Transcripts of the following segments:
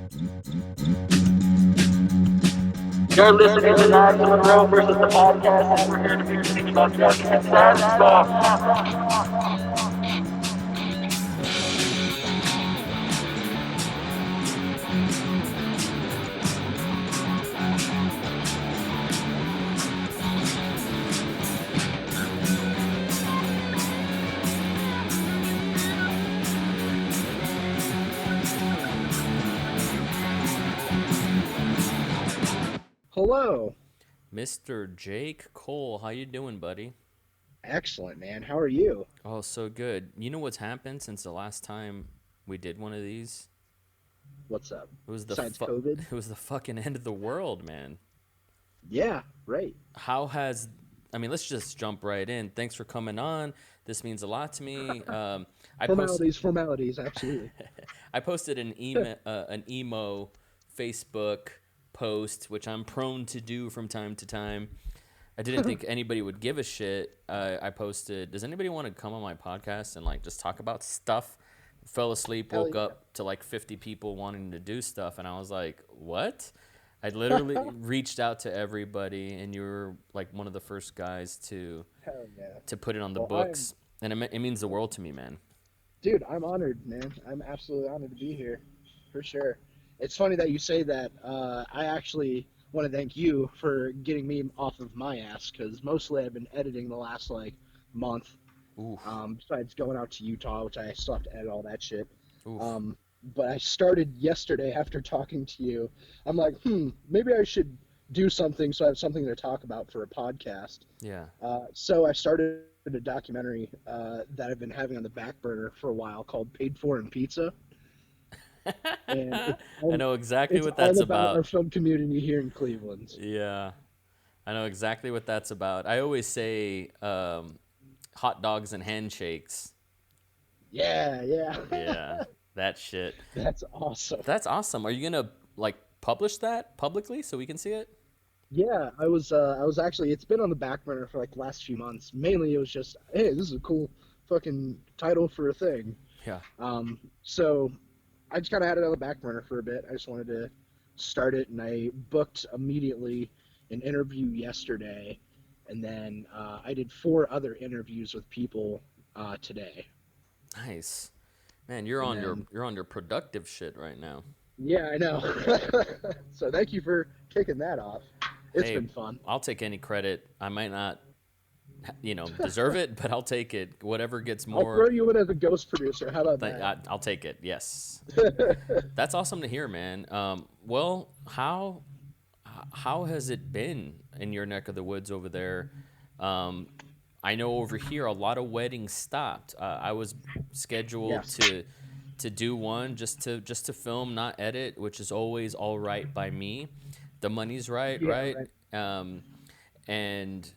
You're listening to Knives in Monroe versus the podcast, and we're here to be speaking about junk and sad stuff. Hello. Mr. Jake Cole, how you doing, buddy? Excellent, man. How are you? Oh, so good. You know what's happened since the last time we did one of these? What's up? It was Besides COVID? it was the fucking end of the world, man. Yeah, right. How has I mean, let's just jump right in. Thanks for coming on. This means a lot to me. Formalities, absolutely. I posted an emo Facebook post, which I'm prone to do from time to time. I didn't think anybody would give a shit. I posted, does anybody want to come on my podcast and like just talk about stuff? Fell asleep, Hell woke yeah. up to like 50 people wanting to do stuff, and I was like, what? I literally reached out to everybody, and you were like one of the first guys Hell yeah. to put it on the Well, books, and it means the world to me, man. Dude, I'm honored, man. I'm absolutely honored to be here, for sure. It's funny that you say that. I actually want to thank you for getting me off of my ass, because mostly I've been editing the last, like, month. Oof, Besides going out to Utah, which I still have to edit all that shit. oof. But I started yesterday after talking to you. I'm like, maybe I should do something so I have something to talk about for a podcast. Yeah. So I started a documentary that I've been having on the back burner for a while called Paid For in Pizza. And I know exactly it's what all that's about our about. film community here in Cleveland. Yeah, I know exactly what that's about. I always say hot dogs and handshakes. Yeah, yeah. Yeah, that shit. That's awesome. That's awesome. Are you gonna like publish that publicly so we can see it? Yeah, I was actually, it's been on the back burner for like the last few months. Mainly it was just, hey, this is a cool fucking title for a thing. Yeah. So I just kind of had it on the back burner for a bit. I just wanted to start it, and I booked immediately an interview yesterday, and then I did 4 other interviews with people today. Nice. Man, you're And on your then, you're on your productive shit right now. yeah, I know. So thank you for kicking that off. It's Hey, been fun. I'll take any credit. I might not, deserve it, but I'll take it. Whatever gets I'll throw more, you in as a ghost producer. How about that? I'll take it. Yes. That's awesome to hear, man. Well, how has it been in your neck of the woods over there? I know over here a lot of weddings stopped. I was scheduled Yes. to do one just to film, not edit, which is always all right by me. The money's right, Yeah, right? right. And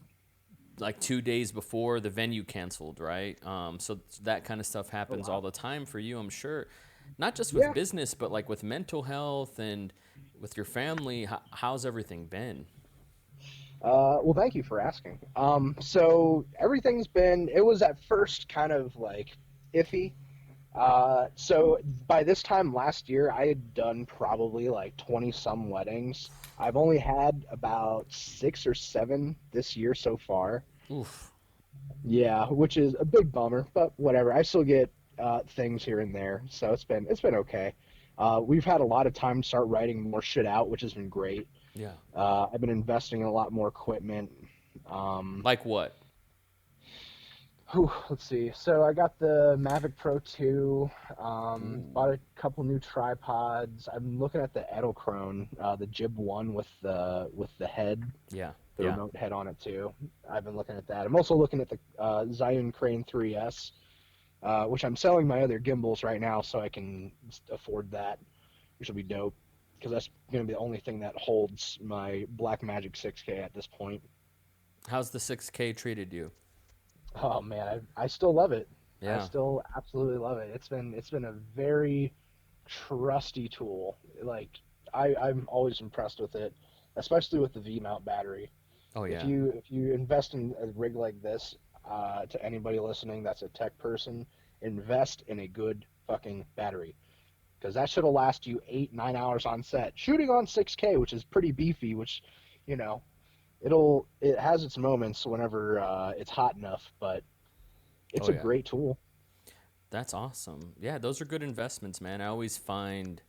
like 2 days before the venue canceled, right? So that kind of stuff Oh, happens wow. all the time for you, I'm sure. Not just with Yeah. business, but like with mental health and with your family. How's everything been? Well, thank you for asking. So everything's been, it was at first kind of like iffy. So by this time last year, I had done probably like 20 some weddings. I've only had about 6 or 7 this year so far. Oof. Yeah, which is a big bummer, but whatever. I still get things here and there, so it's been okay. We've had a lot of time to start writing more shit out, which has been great. Yeah. I've been investing in a lot more equipment. Um, Like what? let's see. So I got the Mavic Pro 2. Ooh. Bought a couple new tripods. I'm looking at the Edelkrone, the Jib One with the head, Yeah. the Yeah. remote head on it too. I've been looking at that. I'm also looking at the Zhiyun Crane 3S, which I'm selling my other gimbals right now so I can afford that, which will be dope because that's going to be the only thing that holds my Blackmagic 6K at this point. How's the 6K treated you? Oh man, I still love it. I Yeah. still absolutely love it. It's been a very trusty tool. Like I'm always impressed with it, especially with the V mount battery. Oh If yeah. you invest in a rig like this, to anybody listening that's a tech person, invest in a good fucking battery because that should have last you 8-9 hours on set. Shooting on 6K, which is pretty beefy, which, you know, it has its moments whenever it's hot enough, but it's Oh a yeah. great tool. That's awesome. Yeah, those are good investments, man. I always find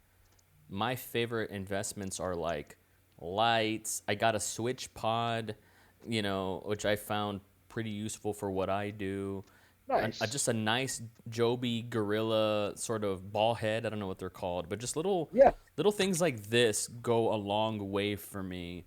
my favorite investments are like lights. I got a switch pod, which I found pretty useful for what I do. Nice. Just a nice Joby Gorilla sort of ball head. I don't know what they're called, but just Yeah, little things like this go a long way for me.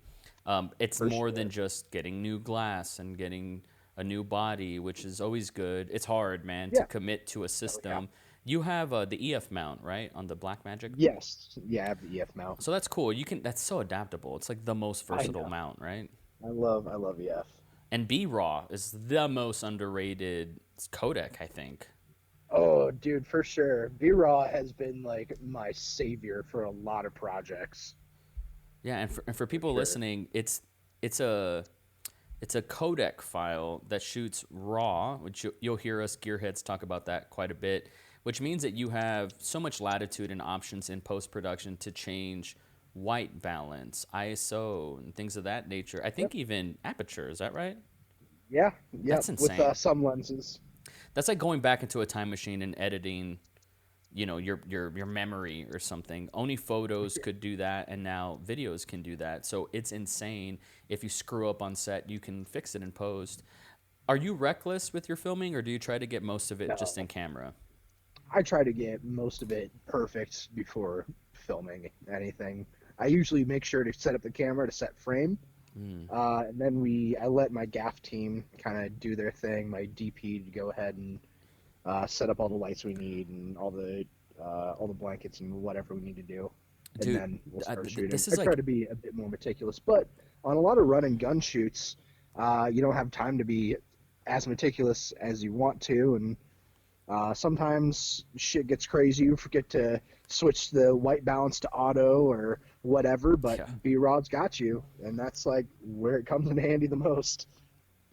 It's for more than sure. just getting new glass and getting a new body, which is always good. It's hard, man, to Yeah. commit to a Oh, yeah. system. You have the EF mount, right, on the Blackmagic? Yes. Yeah, I have the EF mount. So that's cool. You can. That's so adaptable. It's like the most I versatile know. mount, right? I love EF. And B Raw is the most underrated codec, I think. Oh, dude, for sure. V-Raw has been like my savior for a lot of projects, Yeah, and for for people sure. listening, it's a it's a codec file that shoots raw, which you'll hear us gearheads talk about that quite a bit, which means that you have so much latitude and options in post production to change white balance, ISO, and things of that nature. I Yep. think even aperture, is that right? Yeah. Yep. That's With insane. some lenses. That's like going back into a time machine and editing, your memory or something. Only photos could do that, and now videos can do that. So it's insane. If you screw up on set, you can fix it in post. Are you reckless with your filming, or do you try to get most of it just in No, camera? I try to get most of it perfect before filming anything. I usually make sure to set up the camera to set frame. Mm. And then I let my gaff team kind of do their thing, my DP to go ahead and set up all the lights we need and all the blankets and whatever we need to do, and Dude, then we'll start shooting. this I is try like, to be a bit more meticulous, but on a lot of run and gun shoots, you don't have time to be as meticulous as you want to, and sometimes shit gets crazy. You forget to switch the white balance to auto or whatever, but yeah. B-Rod's got you, and that's like where it comes in handy the most.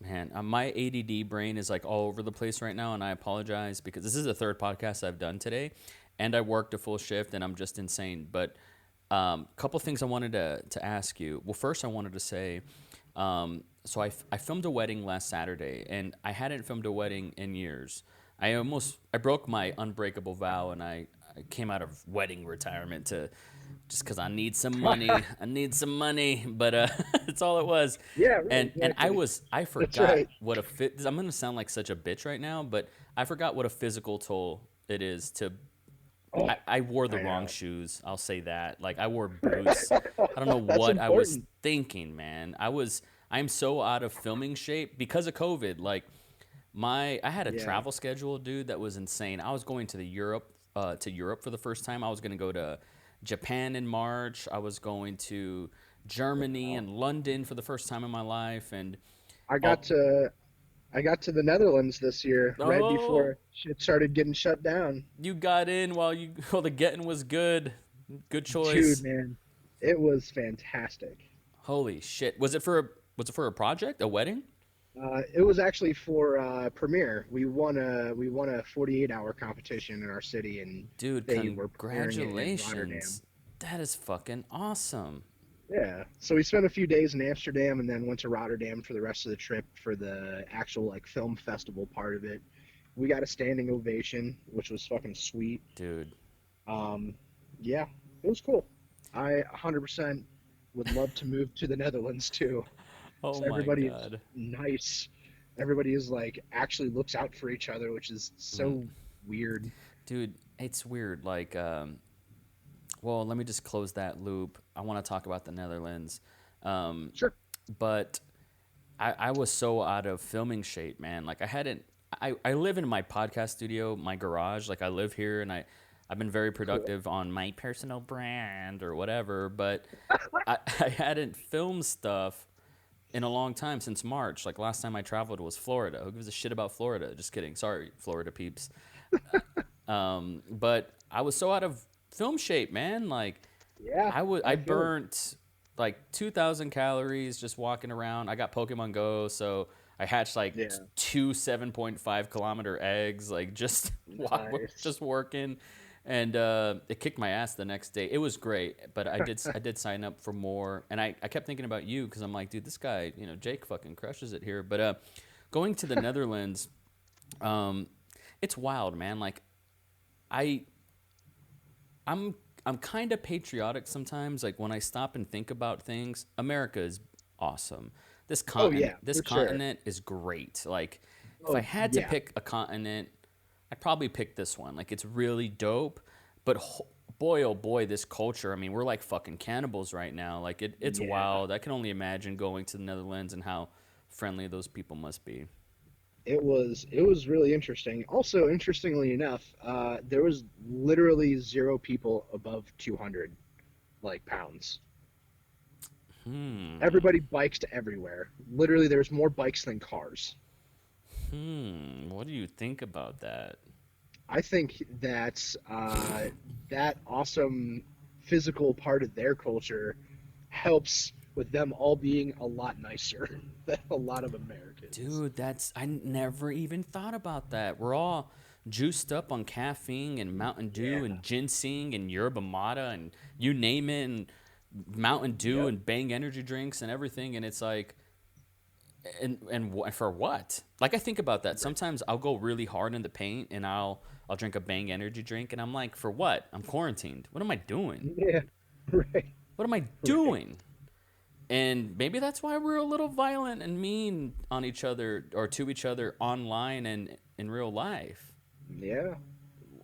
Man, my ADD brain is like all over the place right now, and I apologize because this is the third podcast I've done today, and I worked a full shift, and I'm just insane. But a couple things I wanted to ask you. Well, first I wanted to say, so I filmed a wedding last Saturday, and I hadn't filmed a wedding in years. I broke my unbreakable vow, and I came out of wedding retirement to just because I need some money. I need some money, but that's all it was. Yeah, right, And exactly. I That's forgot right. what a fit. I'm gonna sound like such a bitch right now, but I forgot what a physical toll it is to. Oh, I wore the I wrong know. shoes. I'll say that. Like I wore boots. I don't know That's what I was important. thinking, man. I'm so out of filming shape because of COVID. Like I had a Yeah. travel schedule, dude, that was insane. I was going to Europe for the first time. I was going to go to Japan in March. I was going to Germany Wow. and London for the first time in my life, and I got all to I got to the Netherlands this year, right oh, before shit started getting shut down. you got in while you while the getting was good. Good Dude, choice. man, it was fantastic. Holy shit! Was it for a project, a wedding? It was actually for Premiere. We won a 48-hour competition in our city, and Dude, they were premiering it in Rotterdam. congratulations. That is fucking awesome. Yeah. So we spent a few days in Amsterdam and then went to Rotterdam for the rest of the trip for the actual like film festival part of it. We got a standing ovation, which was fucking sweet. Dude. Um, yeah, it was cool. I 100% would love to move to the Netherlands too. Oh So my everybody is god. nice. Everybody is like actually looks out for each other, which is Mm. so weird. Dude, it's weird. Like, well, let me just close that loop. I want to talk about the Netherlands. Um, Sure. but I was so out of filming shape, man. Like, I live in my podcast studio, my garage. Like, I live here and I've been very Cool. productive on my personal brand or whatever, but I hadn't filmed stuff in a long time since March. Like, last time I traveled was Florida. Who gives a shit about Florida? Just kidding. Sorry, Florida peeps. But I was so out of film shape, man. Like Yeah, I I feel it. burnt like 2,000 calories just walking around. I got Pokemon Go, so I hatched like Yeah. two 7.5 kilometer eggs, like just Nice. just working. And it kicked my ass the next day. It was great, but I did sign up for more, and I kept thinking about you because I'm like, dude, this guy, Jake fucking crushes it here. But going to the Netherlands, um, it's wild, man. Like I I'm I'm kind of patriotic sometimes. Like when I stop and think about things, America is awesome. This Oh continent, yeah, this for sure. continent is great. Like if I Oh had to yeah, pick a continent, I'd probably pick this one. Like it's really dope, but boy oh boy, this culture. I mean, we're like fucking cannibals right now. Like it's yeah. wild. I can only imagine going to the Netherlands and how friendly those people must be. It was really interesting. Also, interestingly enough, there was literally zero people above 200 like pounds. Hmm. Everybody bikes to everywhere. Literally, there's more bikes than cars. What do you think about that? I think that that awesome physical part of their culture helps with them all being a lot nicer than a lot of Americans. Dude, I never even thought about that. We're all juiced up on caffeine and Mountain Dew Yeah. and ginseng and yerba mate and you name it, and Mountain Dew Yep. and Bang energy drinks and everything, and it's like, for what? Like I think about that. Right. Sometimes I'll go really hard in the paint and I'll drink a Bang energy drink and I'm like, for what? I'm quarantined. What am I doing? Yeah. Right. What am I Right. doing? And maybe that's why we're a little violent and mean on each other or to each other online and in real life. Yeah.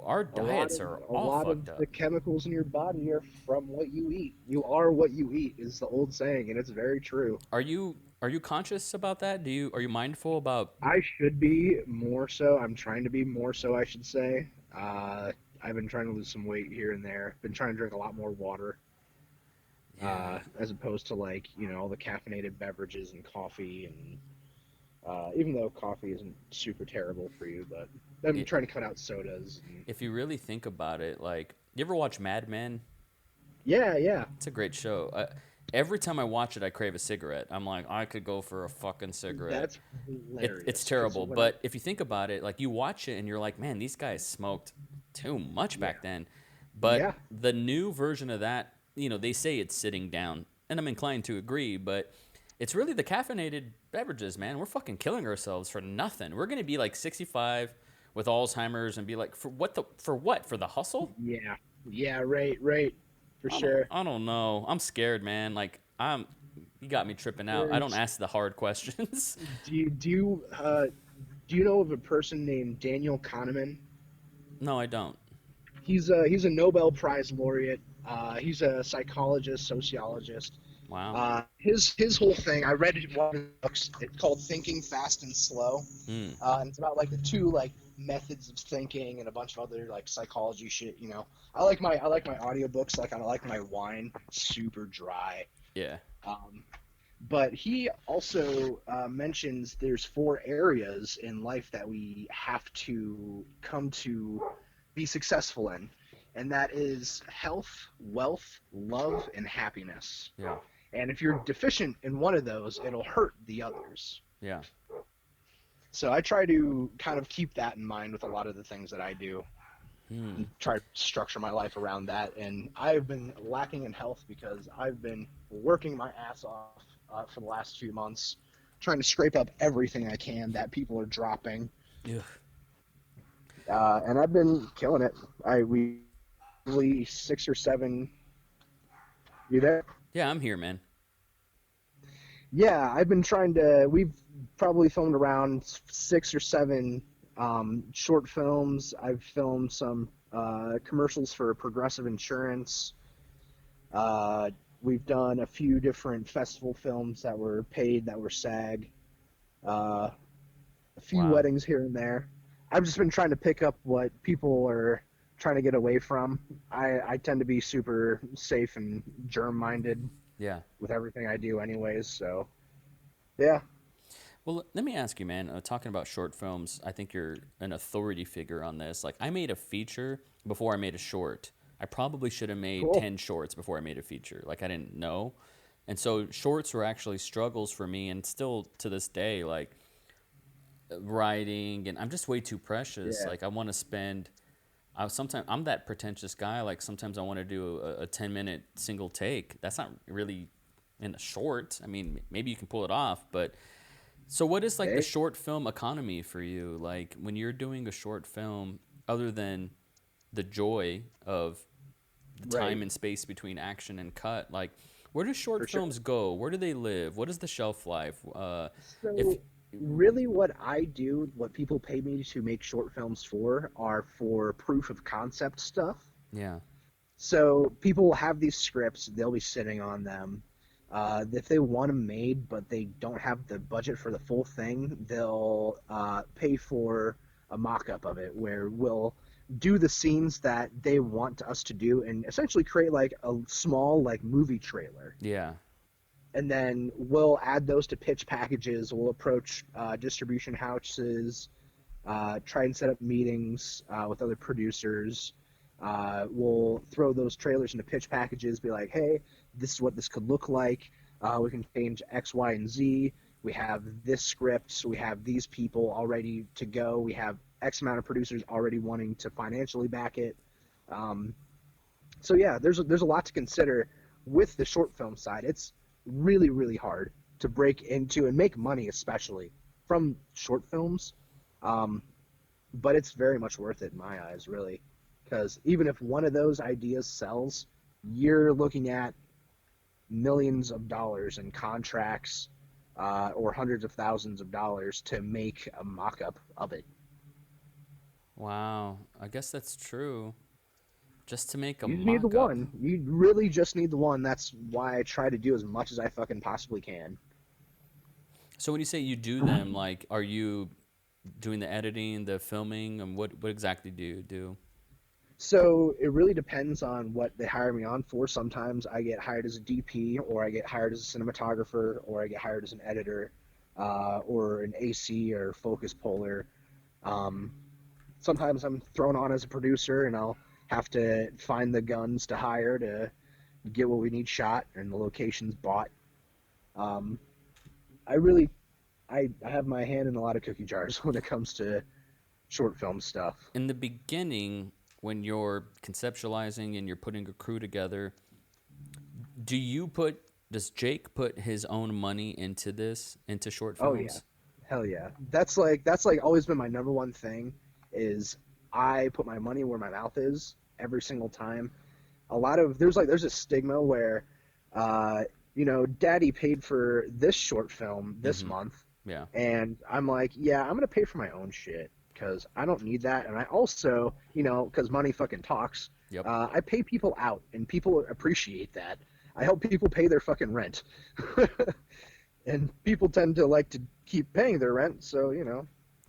Our A lot diets of are a all lot of fucked the up. chemicals in your body are from what you eat. You are what you eat is the old saying, and it's very true. Are you conscious about that? Are you mindful about? I should be more so. I'm trying to be more so, I should say. I've been trying to lose some weight here and there. Been trying to drink a lot more water, Yeah, as opposed to like all the caffeinated beverages and coffee and even though coffee isn't super terrible for you, but I'm it, trying to cut out sodas. And, if you really think about it, like you ever watch Mad Men? yeah, yeah, It's a great show. Every time I watch it, I crave a cigarette. I'm like, I could go for a fucking cigarette. that's It's hilarious. Because terrible, when I but if you think about it, like you watch it and you're like, man, these guys smoked too much yeah, back then. yeah, But the new version of that, they say it's sitting down, and I'm inclined to agree, but it's really the caffeinated beverages, man. We're fucking killing ourselves for nothing. We're gonna be like 65 with Alzheimer's and be like, for what? For the hustle? yeah, yeah, right, right, for I don't sure. I don't know. I'm scared, man. Like you got me tripping out. I don't There's ask the hard questions. do you know of a person named Daniel Kahneman? No, I don't. He's a Nobel Prize laureate. He's a psychologist, sociologist. Wow. His whole thing. I read one of his books. It's called Thinking Fast and Slow, Mm, and it's about like the two like methods of thinking and a bunch of other like psychology shit. I like my audiobooks. Like I like my wine super dry. yeah. Um, but he also mentions there's four areas in life that we have to come to be successful in, and that is health, wealth, love, and happiness. Yeah. And if you're deficient in one of those, it'll hurt the others. Yeah. So I try to kind of keep that in mind with a lot of the things that I do Hmm. and try to structure my life around that. And I've been lacking in health because I've been working my ass off for the last few months, trying to scrape up everything I can that people are dropping. Ugh. And I've been killing it. We probably 6 or 7. You there? Yeah, I'm here, man. Yeah, I've been trying to. We've probably filmed around 6 or 7 short films. I've filmed some commercials for Progressive Insurance. Uh, we've done a few different festival films that were paid, that were SAG. Uh, a few Wow. weddings here and there. I've just been trying to pick up what people are trying to get away from. I tend to be super safe and germ-minded Yeah. with everything I do, anyways. So yeah. Well, let me ask you, man. Talking about short films, I think you're an authority figure on this. Like, I made a feature before I made a short. I probably should have made Cool. 10 shorts before I made a feature. Like, I didn't know. And so, shorts were actually struggles for me, and still to this day, like, writing, and I'm just way too precious. Yeah. Like, I want to spend Sometimes I'm that pretentious guy. Like sometimes I want to do a 10-minute single take. That's not really in a short. I mean, maybe you can pull it off, but so what is like the Hey, short film economy for you? Like when you're doing a short film, other than the joy of the right, time and space between action and cut, like where do for short sure. films go? Where do they live? What is the shelf life? If So really what I do, what people pay me to make short films for, are for proof of concept stuff. yeah, So people will have these scripts, they'll be sitting on them. If they want them made, but they don't have the budget for the full thing, they'll pay for a mock-up of it, where we'll do the scenes that they want us to do, and essentially create like a small like movie trailer. yeah, And then we'll add those to pitch packages. We'll approach distribution houses, try and set up meetings with other producers. We'll throw those trailers into pitch packages, be like, hey, this is what this could look like. We can change X, Y, and Z. We have this script. We have these people all ready to go. We have X amount of producers already wanting to financially back it. Um, so yeah, there's a lot to consider with the short film side. It's really really hard to break into and make money, especially from short films. Um, but it's very much worth it in my eyes, really, because even if one of those ideas sells, you're looking at millions of dollars in contracts or hundreds of thousands of dollars to make a mock-up of it. wow. I guess that's true. Just to make a You just need the mock-up. one. You really just need the one. That's why I try to do as much as I fucking possibly can. So when you say you do them, like, are you doing the editing, the filming, and what exactly do you do? So it really depends on what they hire me on for. Sometimes I get hired as a DP, or I get hired as a cinematographer, or I get hired as an editor, or an AC or focus puller. Um, Sometimes I'm thrown on as a producer, and I'll have to find the guns to hire to get what we need shot and the locations bought. Um, I really, I have my hand in a lot of cookie jars when it comes to short film stuff. In the beginning, when you're conceptualizing and you're putting a crew together, do you put does Jake put his own money into this, into short Oh yeah, films? hell yeah. That's like always been my number one thing is I put my money where my mouth is every single time. There's a stigma where daddy paid for this short film this Mm-hmm. month, Yeah. and I'm like, yeah, I'm gonna pay for my own shit because I don't need that, and I also, because money fucking talks. Yep. I pay people out, and people appreciate that. I help people pay their fucking rent, and people tend to like to keep paying their rent, so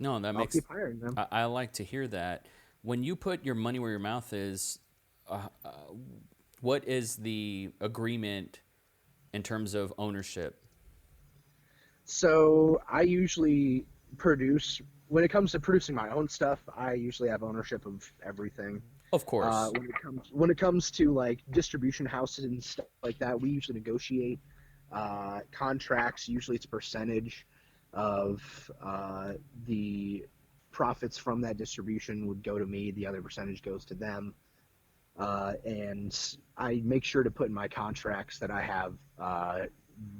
No, that I'll makes. keep hiring them. I like to hear that. When you put your money where your mouth is, uh, uh, what is the agreement in terms of ownership? So I usually produce when it comes to producing my own stuff. I usually have ownership of everything. Of course. When it comes to like distribution houses and stuff like that, we usually negotiate contracts. Usually, it's a percentage of the profits from that distribution would go to me. The other percentage goes to them. And I make sure to put in my contracts that I have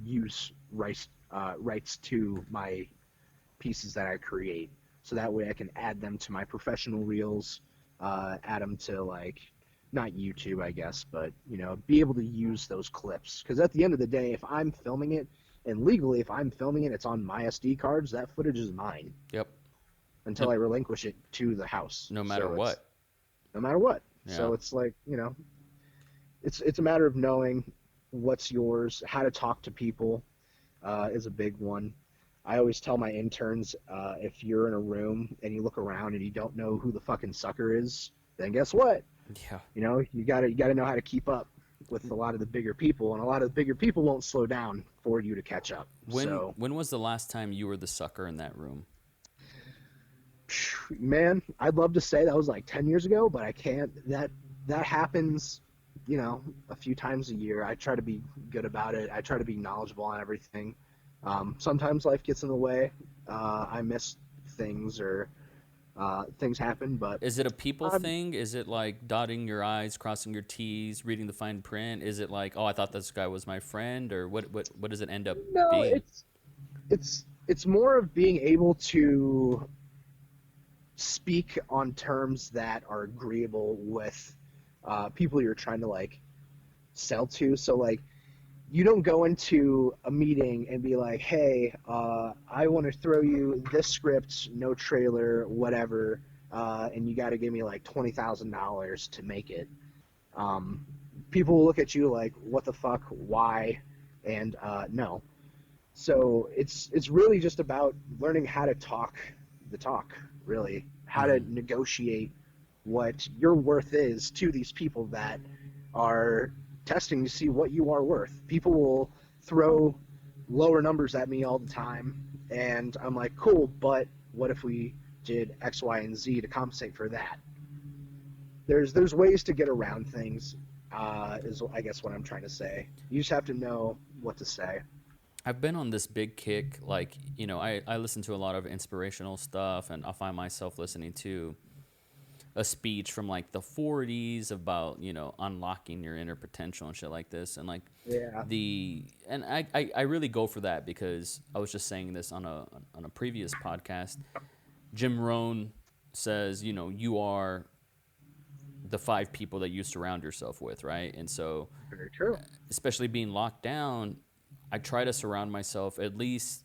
use rights to my pieces that I create, so that way I can add them to my professional reels, add them to like not YouTube, I guess, but be able to use those clips. Because at the end of the day, if I'm filming it, and legally, if I'm filming it, it's on my SD cards. That footage is mine Yep. until No, I relinquish it to the house. no matter So it's what. no matter what. Yeah. So it's like it's a matter of knowing what's yours, how to talk to people is a big one. I always tell my interns, if you're in a room and you look around and you don't know who the fucking sucker is, then guess what? Yeah. You gotta know how to keep up with a lot of the bigger people, and a lot of the bigger people won't slow down for you to catch up. When So, when was the last time you were the sucker in that room? man, I'd love to say that was like 10 years ago, but I can't. That happens, a few times a year. I try to be good about it. I try to be knowledgeable on everything. Sometimes life gets in the way. I miss things, or things happen, but Is it a people um, thing? Is it like dotting your I's, crossing your T's, reading the fine print? Is it like, oh, I thought this guy was my friend, or what does it end up no, being? it's more of being able to speak on terms that are agreeable with people you're trying to like sell to. So like you don't go into a meeting and be like, hey, I want to throw you this script, no trailer, whatever, and you got to give me like $20,000 to make it. Um, People will look at you like, what the fuck, why, and no. So it's really just about learning how to talk the talk, really, how to Hmm. negotiate what your worth is to these people that are testing to see what you are worth. People will throw lower numbers at me all the time, and I'm like, cool, but what if we did X, Y, and Z to compensate for that? There's ways to get around things, is I guess what I'm trying to say. You just have to know what to say. I've been on this big kick. Like, I listen to a lot of inspirational stuff, and I'll find myself listening to a speech from like the 40s about, unlocking your inner potential and shit like this. And like, Yeah, I really go for that because I was just saying this on a previous podcast. Jim Rohn says, you are the five people that you surround yourself with, right? And so, very true. especially being locked down, I try to surround myself at least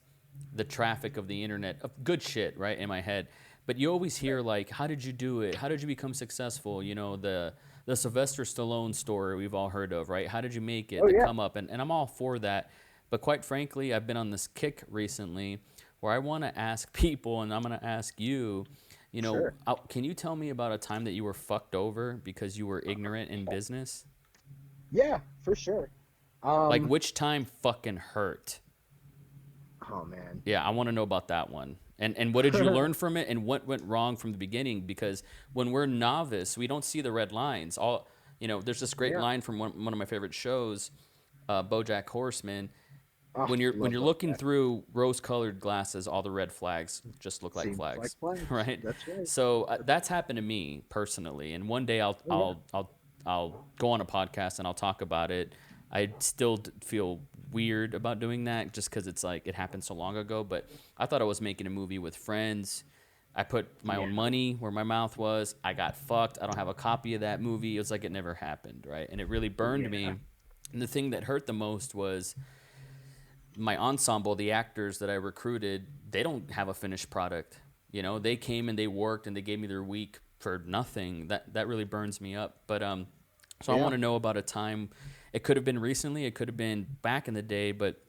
the traffic of the internet of good shit, right, in my head. But you always hear like, how did you do it? How did you become successful? The Sylvester Stallone story we've all heard of, right? How did you make it? Oh The yeah, come up, and I'm all for that. But quite frankly, I've been on this kick recently where I want to ask people, and I'm going to ask you, sure. can you tell me about a time that you were fucked over because you were ignorant in business? Yeah, for sure. Like, Um, which time fucking hurt? oh man. Yeah, I want to know about that one. And what did you learn from it, and what went wrong from the beginning? Because when we're novice, we don't see the red lines. There's this great Yeah. line from one of my favorite shows, BoJack Horseman. Oh, When you're love looking BoJack. through rose-colored glasses, all the red flags just look like Seems like flags, flags. right? That's right. So that's happened to me personally. And one day I'll Oh yeah. I'll I'll I'll go on a podcast and I'll talk about it. I still feel weird about doing that just because it's like it happened so long ago. But I thought I was making a movie with friends. I put my Yeah. own money where my mouth was. I got fucked. I don't have a copy of that movie. It was like it never happened, right? And it really burned Yeah. me. And the thing that hurt the most was my ensemble, the actors that I recruited, they don't have a finished product. They came and they worked and they gave me their week for nothing. That really burns me up. But so I Yeah. want to know about a time. It could have been recently. It could have been back in the day. But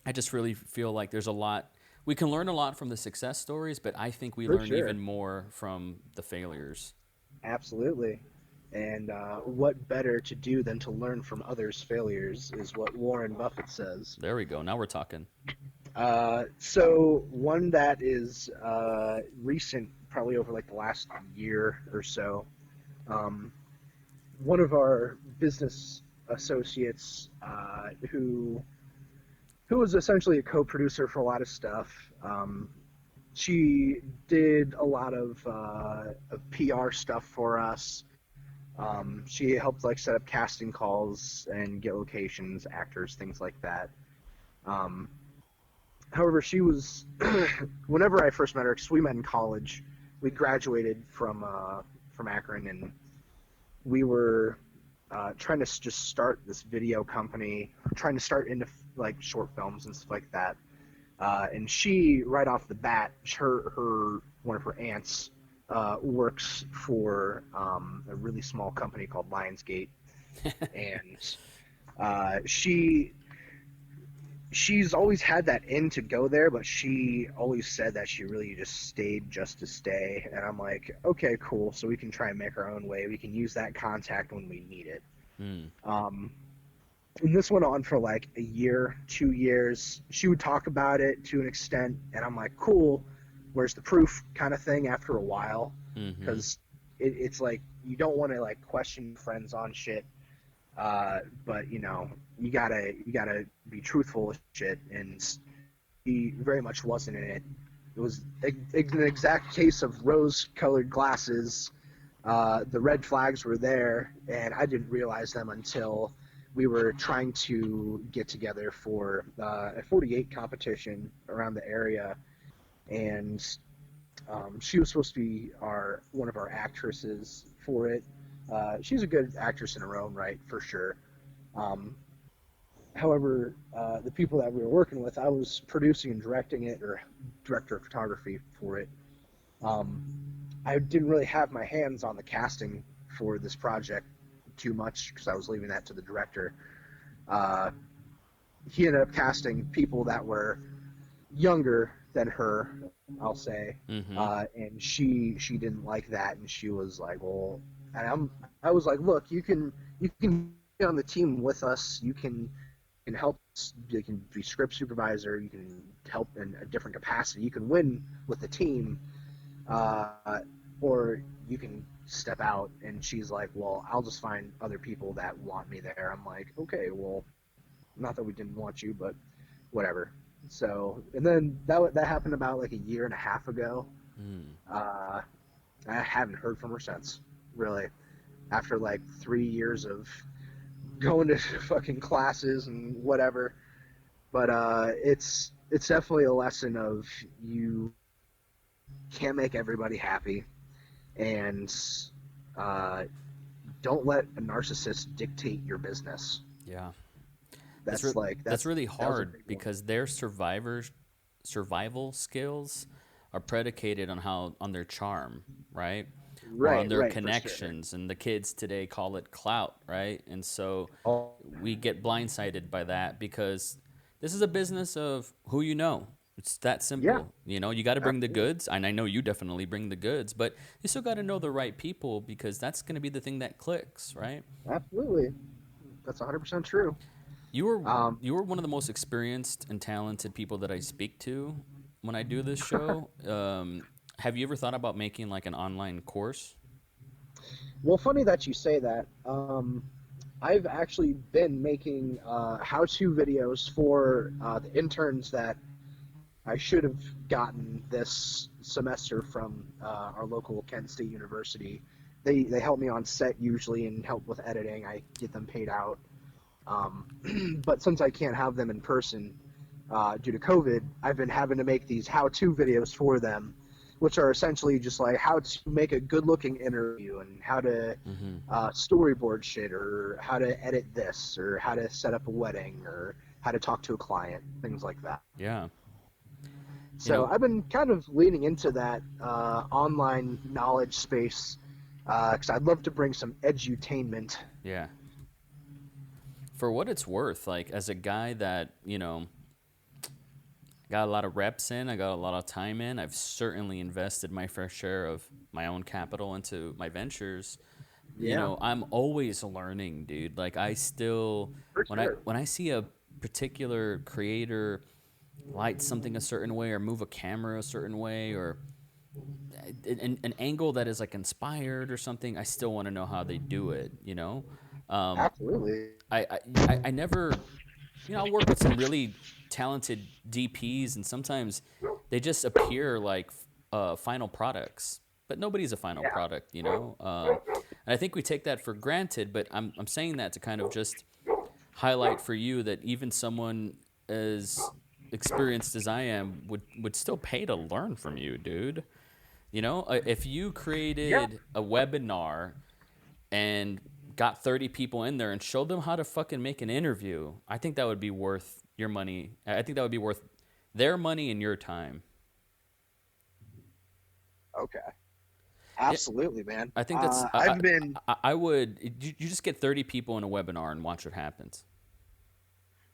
I just really feel like there's a lot. We can learn a lot from the success stories, but I think we For learn sure. even more from the failures. Absolutely. And what better to do than to learn from others' failures is what Warren Buffett says. There we go. Now we're talking. So one that is recent, probably over like the last year or so. Um, One of our business associates, who was essentially a co-producer for a lot of stuff. She did a lot of PR stuff for us. She helped like set up casting calls and get locations, actors, things like that. Um, However, she was whenever I first met her, because we met in college, we graduated from Akron, and we were trying to just start this video company, trying to start into like short films and stuff like that. And she, right off the bat, her one of her aunts works for a really small company called Lionsgate, and she's always had that in to go there, but she always said that she really just stayed just to stay. And I'm like, okay, cool. So we can try and make our own way. We can use that contact when we need it. Hmm. Um, and this went on for like a year, 2 years. She would talk about it to an extent, and I'm like, cool. Where's the proof? Kind of thing. After a while, Mm-hmm. because it's like you don't want to like question friends on shit, but you gotta be truthful with shit, and he very much wasn't in it. It was an exact case of rose-colored glasses. The red flags were there, and I didn't realize them until we were trying to get together for a 48 competition around the area, and she was supposed to be one of our actresses for it. She's a good actress in her own right, for sure. Um, However, the people that we were working with, I was producing and directing it, or director of photography for it. Um, I didn't really have my hands on the casting for this project too much because I was leaving that to the director. Uh, he ended up casting people that were younger than her, I'll say, Mm-hmm. and she didn't like that, and she was like, "Well," and I was like, "Look, you can be on the team with us. You can help us. You can be script supervisor. You can help in a different capacity. You can win with the team, or you can step out." And she's like, "Well, I'll just find other people that want me there." I'm like, "Okay, well, not that we didn't want you, but whatever." So, and then that happened about like a year and a half ago. Mm. Uh, I haven't heard from her since, really. After like 3 years of going to fucking classes and whatever, but it's definitely a lesson of you can't make everybody happy, and uh, don't let a narcissist dictate your business. Yeah. That's That's like that's really that was a hard big one. because their survival skills are predicated on their charm, right? Or on their Right, for sure. connections, and the kids today call it clout, right? And so Oh, we get blindsided by that because this is a business of who you know. It's that yeah, simple. You know, you got to bring the absolutely, goods, and I know you definitely bring the goods, but you still got to know the right people because that's going to be the thing that clicks, right? absolutely. That's 100% true. You were Um, you were one of the most experienced and talented people that I speak to when I do this show. Have you ever thought about making like an online course? well, funny that you say that. I've actually been making how-to videos for the interns that I should have gotten this semester from our local Kent State University. They help me on set usually and help with editing. I get them paid out. But since I can't have them in person due to COVID, I've been having to make these how-to videos for them, which are essentially just like how to make a good-looking interview and how to Mm-hmm. storyboard shit, or how to edit this, or how to set up a wedding, or how to talk to a client, things like that. Yeah. You So know, I've been kind of leaning into that online knowledge space because I'd love to bring some edutainment. yeah. For what it's worth, like as a guy that, got a lot of reps in, I got a lot of time in, I've certainly invested my fair share of my own capital into my ventures. Yeah, I'm always learning, dude. Like I still for when I sure. when I see a particular creator light something a certain way or move a camera a certain way or an angle that is like inspired or something, I still want to know how they do it. Um, Absolutely. I never, I work with some really talented DPs, and sometimes they just appear like final products, but nobody's a final Yeah. product. And I think we take that for granted, but I'm saying that to kind of just highlight for you that even someone as experienced as I am would still pay to learn from you, dude. If you Yeah. created a webinar and got 30 people in there and showed them how to fucking make an interview, I think that would be worth your money. I think that would be worth their money and your time. Okay. Yeah, Absolutely, man. I think that's. I've been I would. You just get 30 people in a webinar and watch what happens.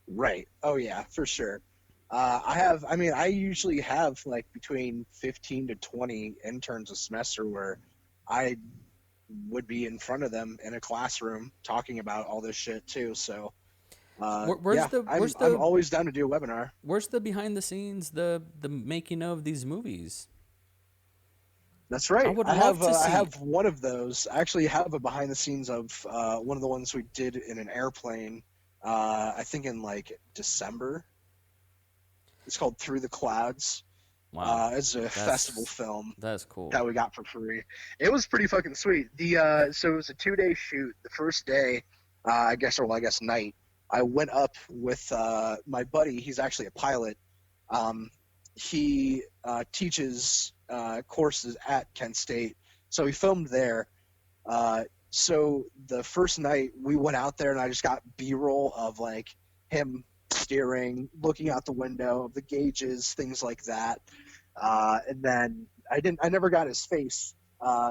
right. Oh yeah, for sure. I have. I mean, I usually have like between 15 to 20 interns a semester where I would be in front of them in a classroom talking about all this shit too. So Where's yeah, the I'm where's I'm the always down to do a webinar. where's the behind the scenes, the making of these movies? That's I right. would I love have to I see. have one of those. I actually have a behind the scenes of one of the ones we did in an airplane. I think in like December. It's called Through the Clouds. Wow. It's a festival film That's cool. that we got for free. It was pretty fucking sweet. So it was a 2 day shoot. The first day, I guess night, I went up with my buddy. He's actually a pilot. Um, he teaches courses at Kent State, so we filmed there. So the first night we went out there, and I just got B-roll of like him steering, looking out the window, of the gauges, things like that. And then I never got his face,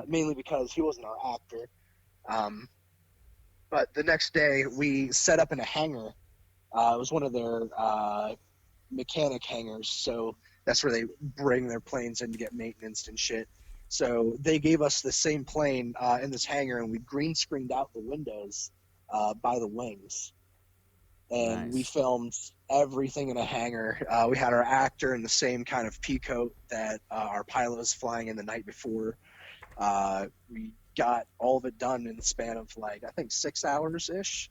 mainly because he wasn't our actor. Um, but the next day we set up in a hangar. It was one of their mechanic hangars, so that's where they bring their planes in to get maintenance and shit. So they gave us the same plane in this hangar, and we green screened out the windows by the wings, and we Nice. filmed everything in a hangar. We had our actor in the same kind of pea coat that our pilot was flying in the night before. We got all of it done in the span of like I think 6 hours ish.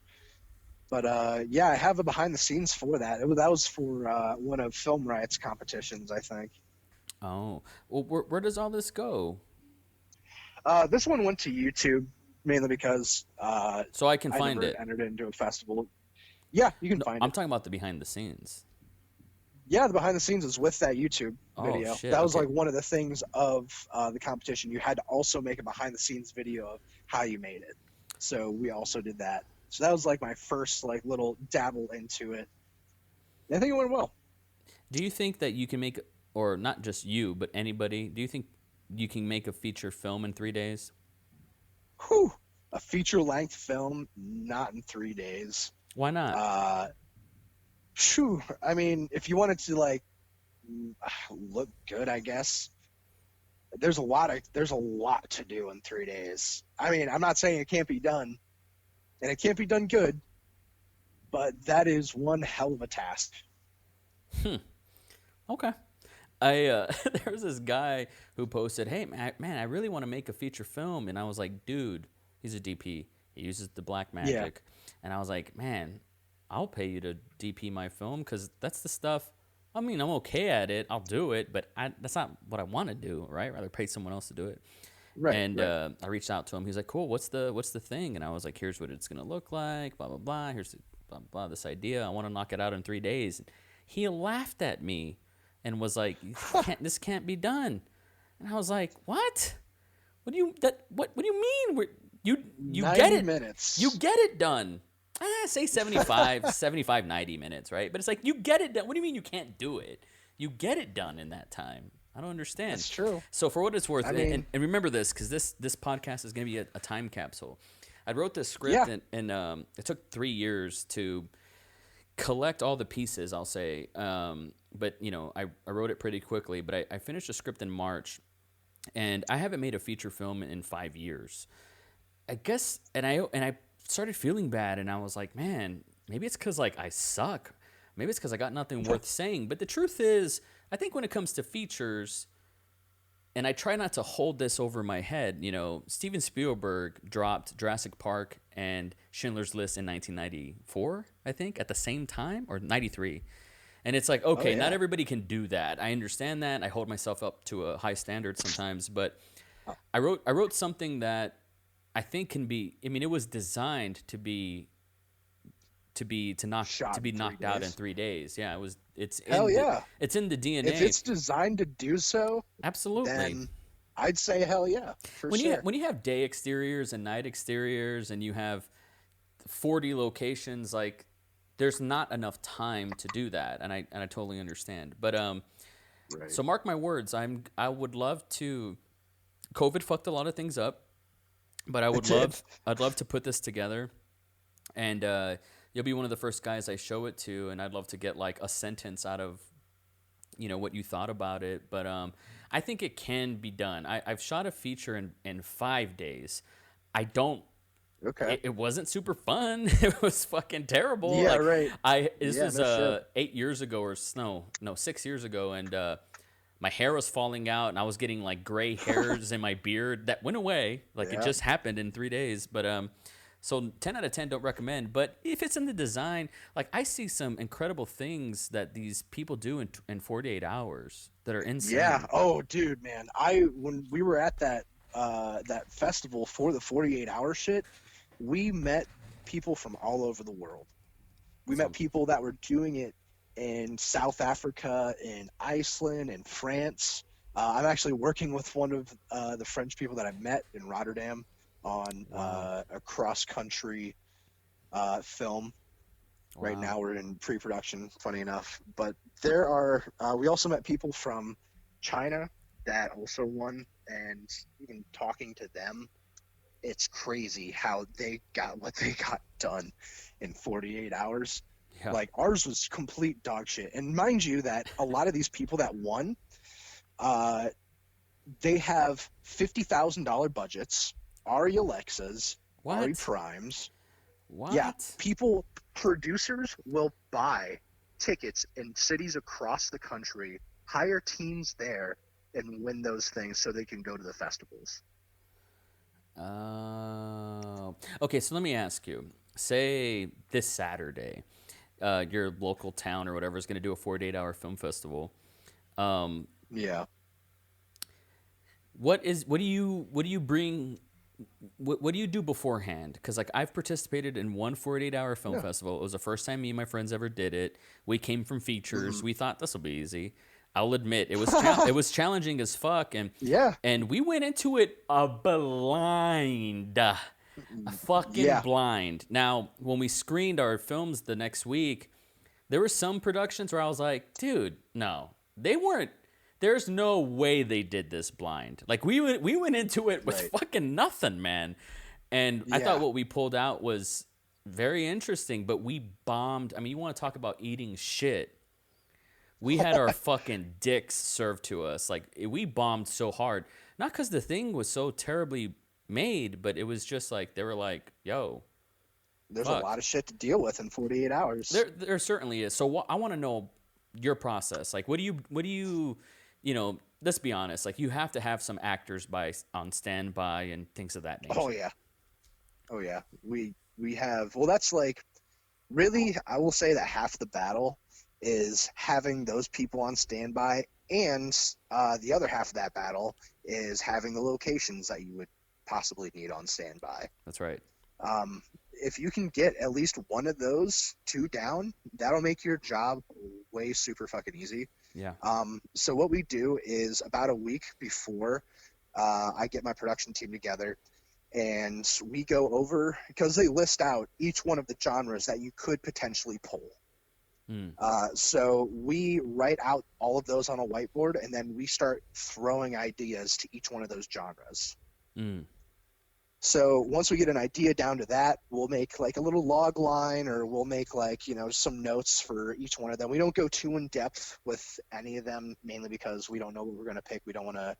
But yeah, I have a behind the scenes for that. That was for one of Film Riot's competitions, I think. Oh, well, where does all this go? This one went to YouTube mainly because So I can I find never it. entered it into a festival. Yeah, you can No, find I'm it. talking about the behind the scenes. Yeah, the behind the scenes is with that YouTube Oh video. shit. That was Okay. like one of the things of the competition. You had to also make a behind the scenes video of how you made it. So we also did that. So that was like my first like little dabble into it. And I think it went well. Do you think that you can make, or not just you, but anybody? Do you think you can make a feature film in 3 days? Whew. A feature length film, not in 3 days. Why not? Phew. I mean, if you wanted to like look good, I guess there's a lot to do in 3 days. I mean, I'm not saying it can't be done, and it can't be done good, but that is one hell of a task. Okay. I there was this guy who posted, "Hey man, I really want to make a feature film," and I was like, "Dude, he's a DP. He uses the black Yeah. magic," and I was like, "Man, I'll pay you to DP my film because that's the stuff. I mean, I'm okay at it. I'll do it, but that's not what I want to do, right? I'd rather pay someone else to do it." Right. And Right. I reached out to him. He's like, "Cool. What's the thing?" And I was like, "Here's what it's gonna look like. Blah blah blah. Here's blah blah, blah this idea. I want to knock it out in 3 days." And he laughed at me and was like, This can't be done." And I was like, "What? What do you mean? You get 90 it? minutes. You get it done?" Say 75, 90 minutes, right? But it's like, you get it done. What do you mean you can't do it? You get it done in that time. I don't understand. That's true. So for what it's worth, I mean, and remember this, because this podcast is going to be a time capsule. I wrote this script, Yeah. and it took 3 years to collect all the pieces, I'll say. But, I wrote it pretty quickly. But I finished the script in March, and I haven't made a feature film in 5 years. I guess, and I started feeling bad, and I was like, man, maybe it's because like I suck. Maybe it's because I got nothing worth saying. But the truth is, I think when it comes to features, and I try not to hold this over my head, Steven Spielberg dropped Jurassic Park and Schindler's List in 1994, I think, at the same time, or 93. And it's like, okay, yeah. not everybody can do that. I understand that. I hold myself up to a high standard sometimes, but I wrote something that I think can be. I mean, it was designed to be Shot in 3 knocked out in days. 3 days. Yeah, it was. Hell yeah. It's in the DNA. If it's designed to do so, Absolutely. then I'd say hell yeah, for sure. When you have day exteriors and night exteriors, and you have 40 locations, like, there's not enough time to do that, and I totally understand. But Right. so mark my words, I would love to. COVID fucked a lot of things up, but I'd love to put this together, and you'll be one of the first guys I show it to, and I'd love to get like a sentence out of what you thought about it. But I think it can be done. I've shot a feature in 5 days. I don't. Okay. It wasn't super fun. It was fucking terrible. Yeah, like, right. This Yeah, was no shit. 8 years ago, or no 6 years ago, and my hair was falling out, and I was getting like gray hairs in my beard that went away. Like, it Yeah. just happened in 3 days. But So 10 out of 10 don't recommend. But if it's in the design, like I see some incredible things that these people do in 48 hours that are Yeah. insane. Oh, dude, man. When we were at that festival for the 48-hour shit, we met people from all over the world. We met So people that were doing it in South Africa, in Iceland, in France. I'm actually working with one of the French people that I met in Rotterdam on wow, a cross-country film. Right wow. now, we're in pre-production, funny enough. But there are. We also met people from China that also won, and even talking to them, it's crazy how they got what they got done in 48 hours. Yeah. Like ours was complete dog shit. And mind you that a lot of these people that won, uh, they have $50,000 budgets, Ari Alexas, Ari What? Primes. Yeah, What? producers will buy tickets in cities across the country, hire teams there, and win those things so they can go to the festivals. Oh. Okay, so let me ask you. Say this Saturday, your local town or whatever is going to do a 48-hour film festival. Um, Yeah. what do you bring what do you do beforehand? Because like I've participated in one 48-hour film Yeah. festival. It was the first time me and my friends ever did it. We came from features. Hmm. We thought this will be easy. I'll admit it was challenging as fuck, Yeah. and we went into it a blind, a fucking Yeah. blind. Now when we screened our films the next week, there were some productions where I was like, dude, no, they weren't. There's no way they did this blind. Like we went into it with Right. fucking nothing, man. And I thought Yeah. what we pulled out was very interesting, but we bombed. I mean, you want to talk about eating shit? We had our fucking dicks served to us. Like we bombed so hard, not because the thing was so terribly made, but it was just like they were like, "Yo, There's a fuck." lot of shit to deal with in 48 hours. There certainly is. So I want to know your process. Like, what do you know? Let's be honest. Like, you have to have some actors on standby and things of that Oh nature. yeah. Oh yeah. We have, well, that's like, really, I will say that half the battle is having those people on standby, and the other half of that battle is having the locations that you would possibly need on standby. That's right. If you can get at least one of those two down, that'll make your job way super fucking easy. Yeah. So what we do is about a week before I get my production team together, and we go over, because they list out each one of the genres that you could potentially pull. Hmm. So we write out all of those on a whiteboard, and then we start throwing ideas to each one of those genres. Mm. So once we get an idea down to that, we'll make like a little log line, or we'll make like, some notes for each one of them. We don't go too in depth with any of them, mainly because we don't know what we're going to pick. We don't want to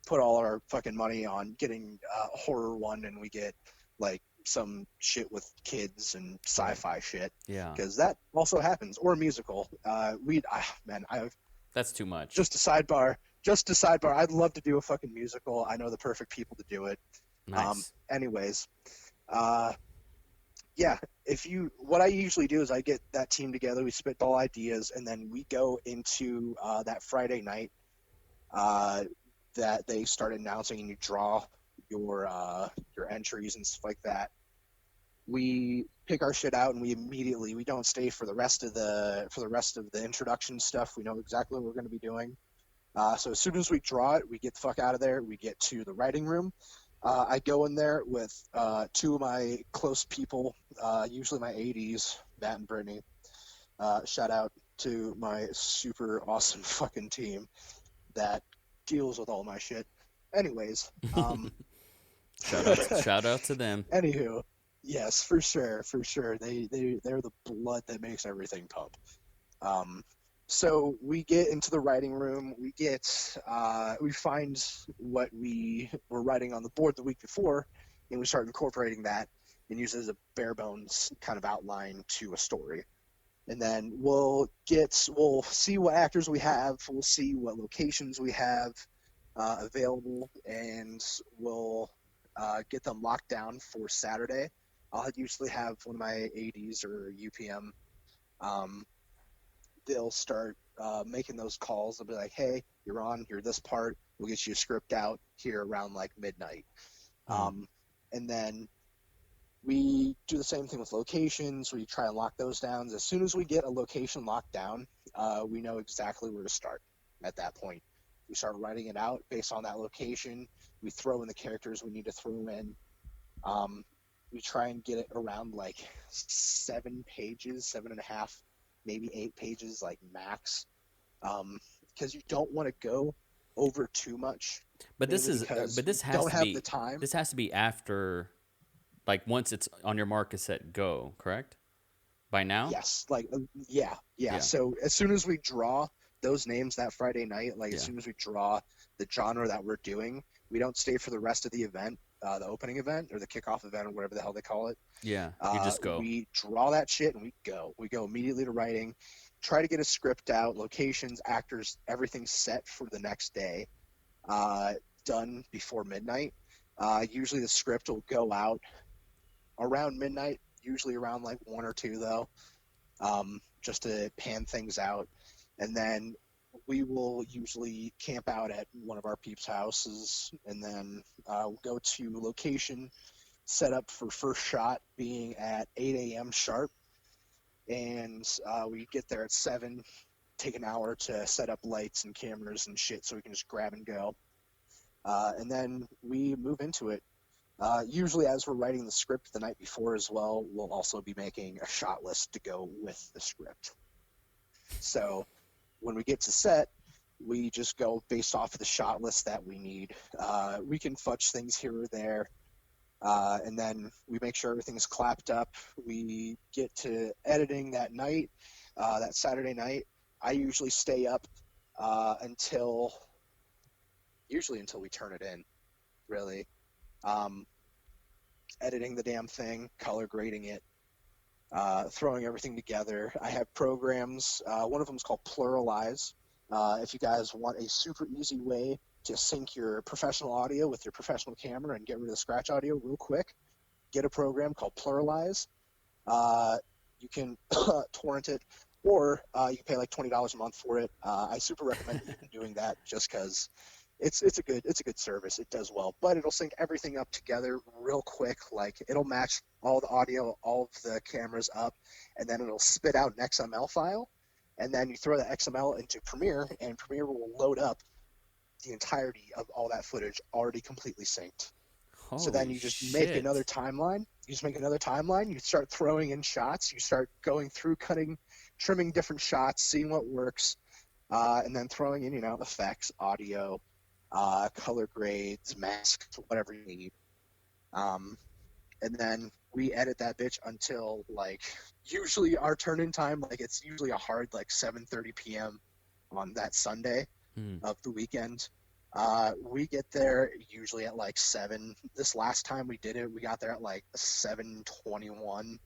put all our fucking money on getting a horror one and we get like some shit with kids and sci-fi shit, Yeah. because that also happens, or a musical. Man, I've That's too much. just a sidebar. Just a sidebar. I'd love to do a fucking musical. I know the perfect people to do it. Nice. Anyways, yeah. What I usually do is I get that team together. We spitball ideas, and then we go into that Friday night that they start announcing, and you draw your entries and stuff like that. We pick our shit out, and we don't stay for the rest of the introduction stuff. We know exactly what we're going to be doing. So as soon as we draw it, we get the fuck out of there. We get to the writing room. I go in there with two of my close people, usually my ADs, Matt and Brittany. Shout out to my super awesome fucking team that deals with all my shit. Anyways, Shout out to them. anywho, yes, for sure, for sure. They're the blood that makes everything pump. Um, so we get into the writing room. We find what we were writing on the board the week before, and we start incorporating that and use it as a bare bones kind of outline to a story. And then we'll see what actors we have. We'll see what locations we have available, and we'll get them locked down for Saturday. I'll usually have one of my ADs or UPM. Um, they'll start making those calls. They'll be like, "Hey, you're on. You're this part. We'll get you a script out here around like midnight." Hmm. And then we do the same thing with locations. We try and lock those down. As soon as we get a location locked down, we know exactly where to start at that point. We start writing it out based on that location. We throw in the characters we need to throw in. Um, we try and get it around like 7 pages, 7.5, maybe 8 pages, like max. Because you don't want to go over too much, But mainly because but you don't have the time. this has to be after, like, once it's on your mark is set go, correct? By now? Yes, like yeah, yeah. Yeah. So as soon as we draw those names that Friday night, like as Yeah. soon as we draw the genre that we're doing, we don't stay for the rest of the event, the opening event or the kickoff event or whatever the hell they call it. Yeah. You just go. We draw that shit and we go. We go immediately to writing, try to get a script out, locations, actors, everything set for the next day, uh, done before midnight. Usually the script will go out around midnight, usually around like 1 or 2 though, just to pan things out. And then we will usually camp out at one of our peeps' houses and then we'll go to location, set up for first shot being at 8 a.m. sharp. And we get there at 7, take an hour to set up lights and cameras and shit so we can just grab and go. And then we move into it. Usually, as we're writing the script the night before as well, we'll also be making a shot list to go with the script. So when we get to set, we just go based off of the shot list that we need. We can fudge things here or there, and then we make sure everything's clapped up. We get to editing that night, that Saturday night. I usually stay up until we turn it in, really. Um, Editing the damn thing, color grading it, throwing everything together. I have programs. One of them is called Pluralize. If you guys want a super easy way to sync your professional audio with your professional camera and get rid of the scratch audio real quick, get a program called Pluralize. You can torrent it, or you can pay like $20 a month for it. I super recommend doing that just because it's a good service. It does well, but it'll sync everything up together real quick. Like it'll match all the audio, all of the cameras up, and then it'll spit out an XML file, and then you throw the XML into Premiere, and Premiere will load up the entirety of all that footage already completely synced. So then Holy you just make another shit. timeline. You start throwing in shots. You start going through, cutting, trimming different shots, seeing what works, and then throwing in, effects, audio, color grades, masks, whatever you need. Um, and then we edit that bitch until like usually our turn in time, like it's usually a hard like 7:30 p.m. on that Sunday Hmm. of the weekend. We get there usually at like 7. This last time we did it, we got there at like 7:21,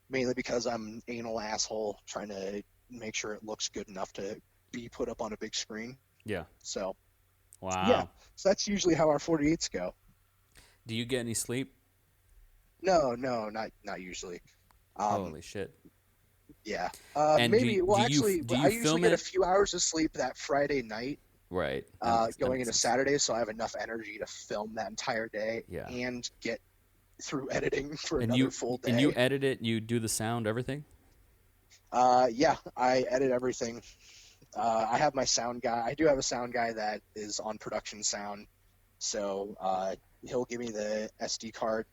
mainly because I'm an anal asshole trying to make sure it looks good enough to be put up on a big screen. Yeah. So yeah, Wow. so that's usually how our 48s go. Do you get any sleep? No, no, not usually. Um, Holy shit. yeah, And maybe. Well, actually, do I you usually film get a it? few hours of sleep that Friday night, Right. That going makes into sense. Saturday, so I have enough energy to film that entire day Yeah. and get through editing for And another full you day. edit it, you do the sound, everything? Yeah, I edit everything. I have my sound guy. I do have a sound guy that is on production sound, so he'll give me the SD card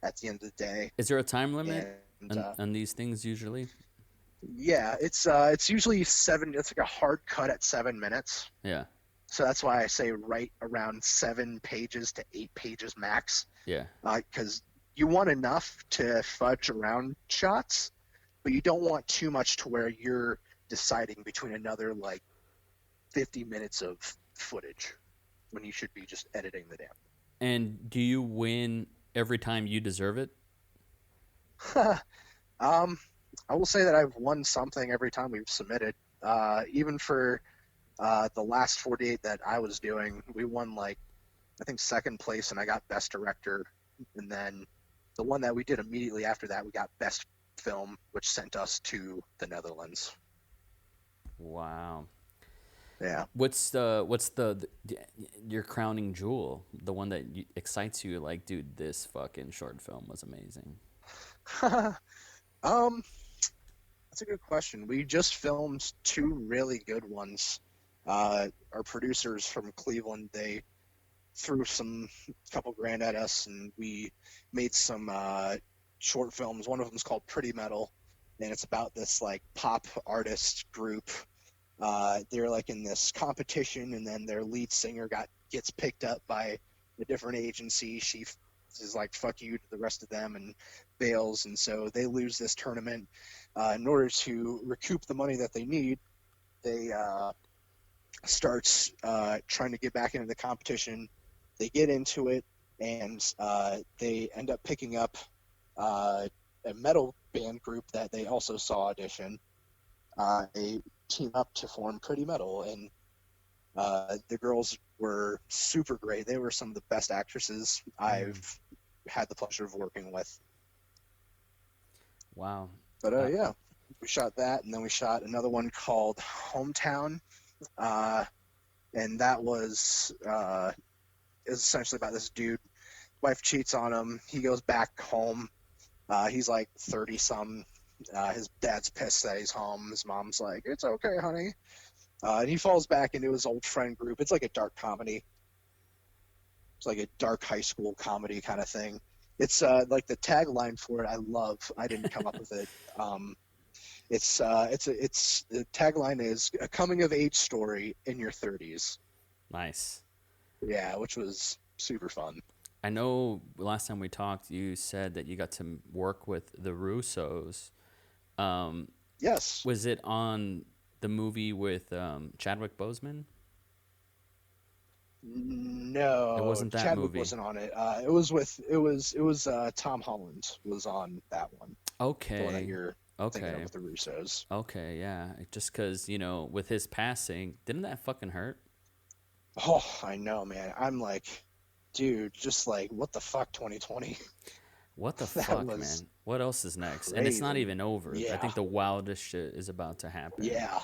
at the end of the day, Is there a time limit and on these things usually? yeah, it's usually 7. It's like a hard cut at 7 minutes. Yeah. So that's why I say right around 7 pages to 8 pages max, Yeah. because you want enough to fudge around shots, but you don't want too much to where you're deciding between another like 50 minutes of footage when you should be just editing the And do you win every time you deserve it? damn. um, I will say that I've won something every time we've submitted. Even for the last 48 that I was doing, we won like I think second place, and I got best director, and then the one that we did immediately after that, we got Best Film, which sent us to the Netherlands. Wow. Yeah. What's your crowning jewel? The one that excites you? Like, dude, this fucking short film was amazing. um, that's a good question. We just filmed two really good ones. Our producers from Cleveland, they threw some couple grand at us, and we made some short films. One of them is called Pretty Metal, and it's about this like pop artist group. They're like in this competition, and then their lead singer gets picked up by a different agency. She is like fuck you to the rest of them and bails, and so they lose this tournament. In order to recoup the money that they need, they starts trying to get back into the competition. They get into it, and they end up picking up a metal band group that they also saw audition. They team up to form Pretty Metal, and the girls were super great. They were some of the best actresses I've had the pleasure of working with. Wow. But yeah, we shot that, and then we shot another one called Hometown, and that was essentially about this dude. Wife cheats on him. He goes back home. He's like 30 some. His dad's pissed that he's home. His mom's like, "It's okay, honey." And he falls back into his old friend group. It's like a dark comedy. It's like a dark high school comedy kind of thing. It's like the tagline for it. I love. I didn't come up with it. It's the tagline is a coming of age story in your 30s. Nice. Yeah, which was super fun. I know last time we talked, you said that you got to work with the Russos. Yes. Was it on the movie with Chadwick Boseman? No, It wasn't that Chadwick movie. wasn't on it. It was Tom Holland was on that one. Okay. The one that you're thinking Okay. of with the Russos. Okay, yeah. Just because, with his passing, didn't that fucking hurt? Oh, I know, man. I'm like, dude, just like, what the fuck, 2020? What the That fuck, was man? What else is next? And it's not crazy. even over. I Yeah. think the wildest shit is about to happen. Yeah,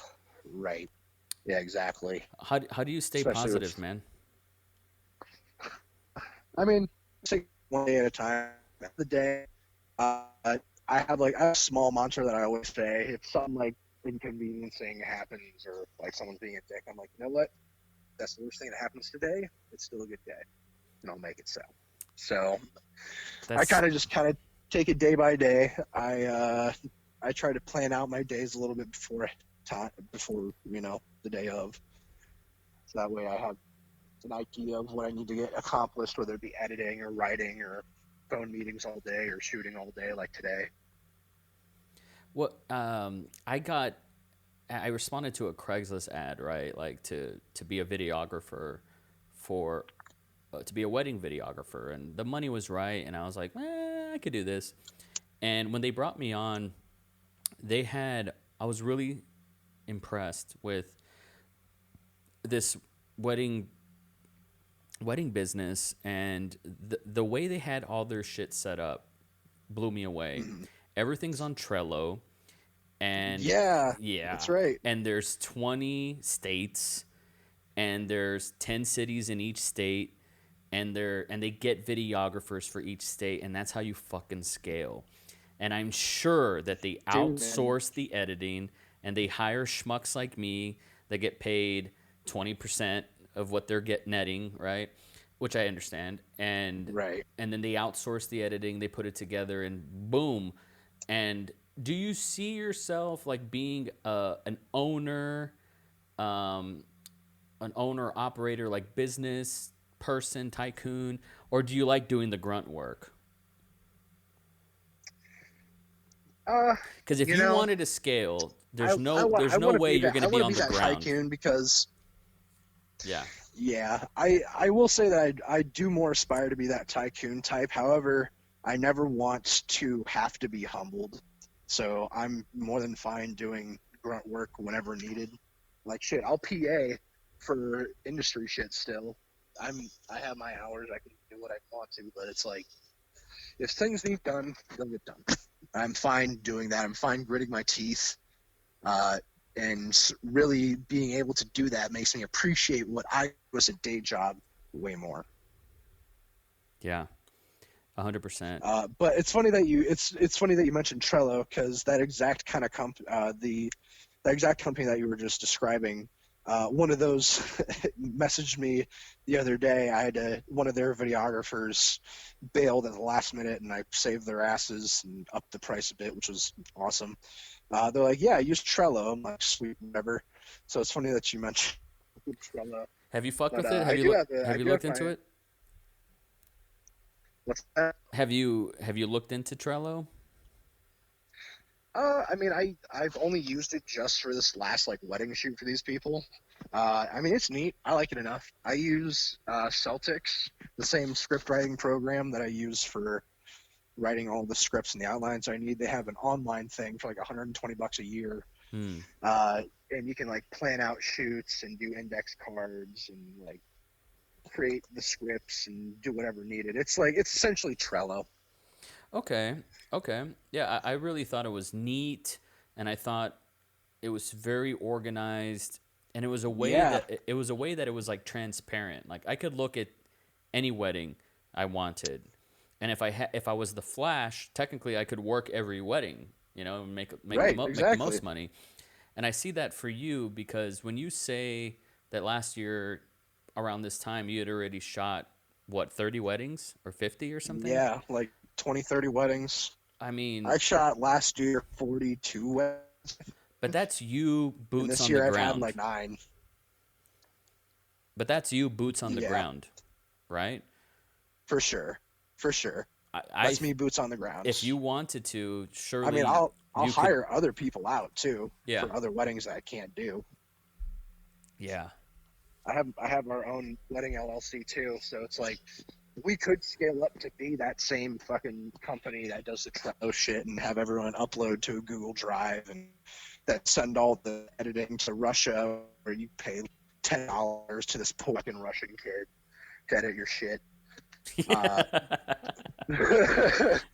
right. Yeah, exactly. How do you stay Especially positive, with- man? I mean, take one day at a time. The day, I have a small mantra that I always say. If something like inconveniencing happens or like someone's being a dick, I'm like, you know what? That's the worst thing that happens today. It's still a good day, and I'll make it so. So I kind of take it day by day. I try to plan out my days a little bit before the day of, so that way I have an idea of what I need to get accomplished, whether it be editing or writing or phone meetings all day or shooting all day like today. What I responded to a Craigslist ad, right? Like to be a videographer for to be a wedding videographer, and the money was right, and I was like, I could do this. And when they brought me on, I was really impressed with this wedding business, and the way they had all their shit set up blew me away. Mm-hmm. Everything's on Trello, and Yeah, that's right. And there's 20 states, and there's 10 cities in each state, and they get videographers for each state, and that's how you fucking scale. And I'm sure that they outsource the editing, and they hire schmucks like me that get paid 20% of what they're netting, right? Which I understand. And Right. And then they outsource the editing, they put it together, and boom. And do you see yourself like being an owner, operator, like business person, tycoon, or do you like doing the grunt work? Because if you wanted to scale, there's no way you're going to be on the ground. Tycoon because Yeah. Yeah, I will say that I do more aspire to be that tycoon type. However, I never want to have to be humbled. So I'm more than fine doing grunt work whenever needed. Like shit, I'll PA for industry shit still. I have my hours, I can do what I want to, but it's like if things need done, they'll get done. I'm fine doing that. I'm fine gritting my teeth. And really being able to do that makes me appreciate what I was a day job way more. Yeah, 100%. But it's funny that it's funny that you mentioned Trello, because that exact kind of the exact company that you were just describing, one of those messaged me the other day. I had one of their videographers bailed at the last minute, and I saved their asses and upped the price a bit, which was awesome. They're like, yeah, use Trello. I'm like, sweet, whatever. So it's funny that you mentioned Trello. Have you fucked But with it? I do have the, Have I you do looked have into my, it? What's that? Have you looked into Trello? I mean, I've only used it just for this last like wedding shoot for these people. I mean, it's neat. I like it enough. I use Celtics, the same script writing program that I use for writing all the scripts and the outlines I need. They have an online thing for like $120 a year, Hmm. and you can like plan out shoots and do index cards and like create the scripts and do whatever needed. It's essentially Trello. Okay. Okay. Yeah, I really thought it was neat, and I thought it was very organized, and it was a way Yeah, that it was like transparent. Like I could look at any wedding I wanted, and if I was the Flash, technically I could work every wedding, and right, make the exactly. most money. And I see that for you because when you say that last year around this time you had already shot what 30 weddings or 50 or something. Yeah, like 20, 30 weddings. I mean, I shot last year 42 weddings, but that's you and boots this on the year I've had ground. like 9. But that's you boots on the Yeah, ground, right? for sure, for sure. I That's me boots on the ground. if you wanted to, I mean, surely I'll you could. hire other people out too Yeah, for other weddings that I can't do. yeah, I have our own wedding LLC too, so it's like we could scale up to be that same fucking company that does the Trello shit and have everyone upload to a Google Drive and that send all the editing to Russia, where you pay $10 to this poor fucking Russian kid to edit your shit. Uh,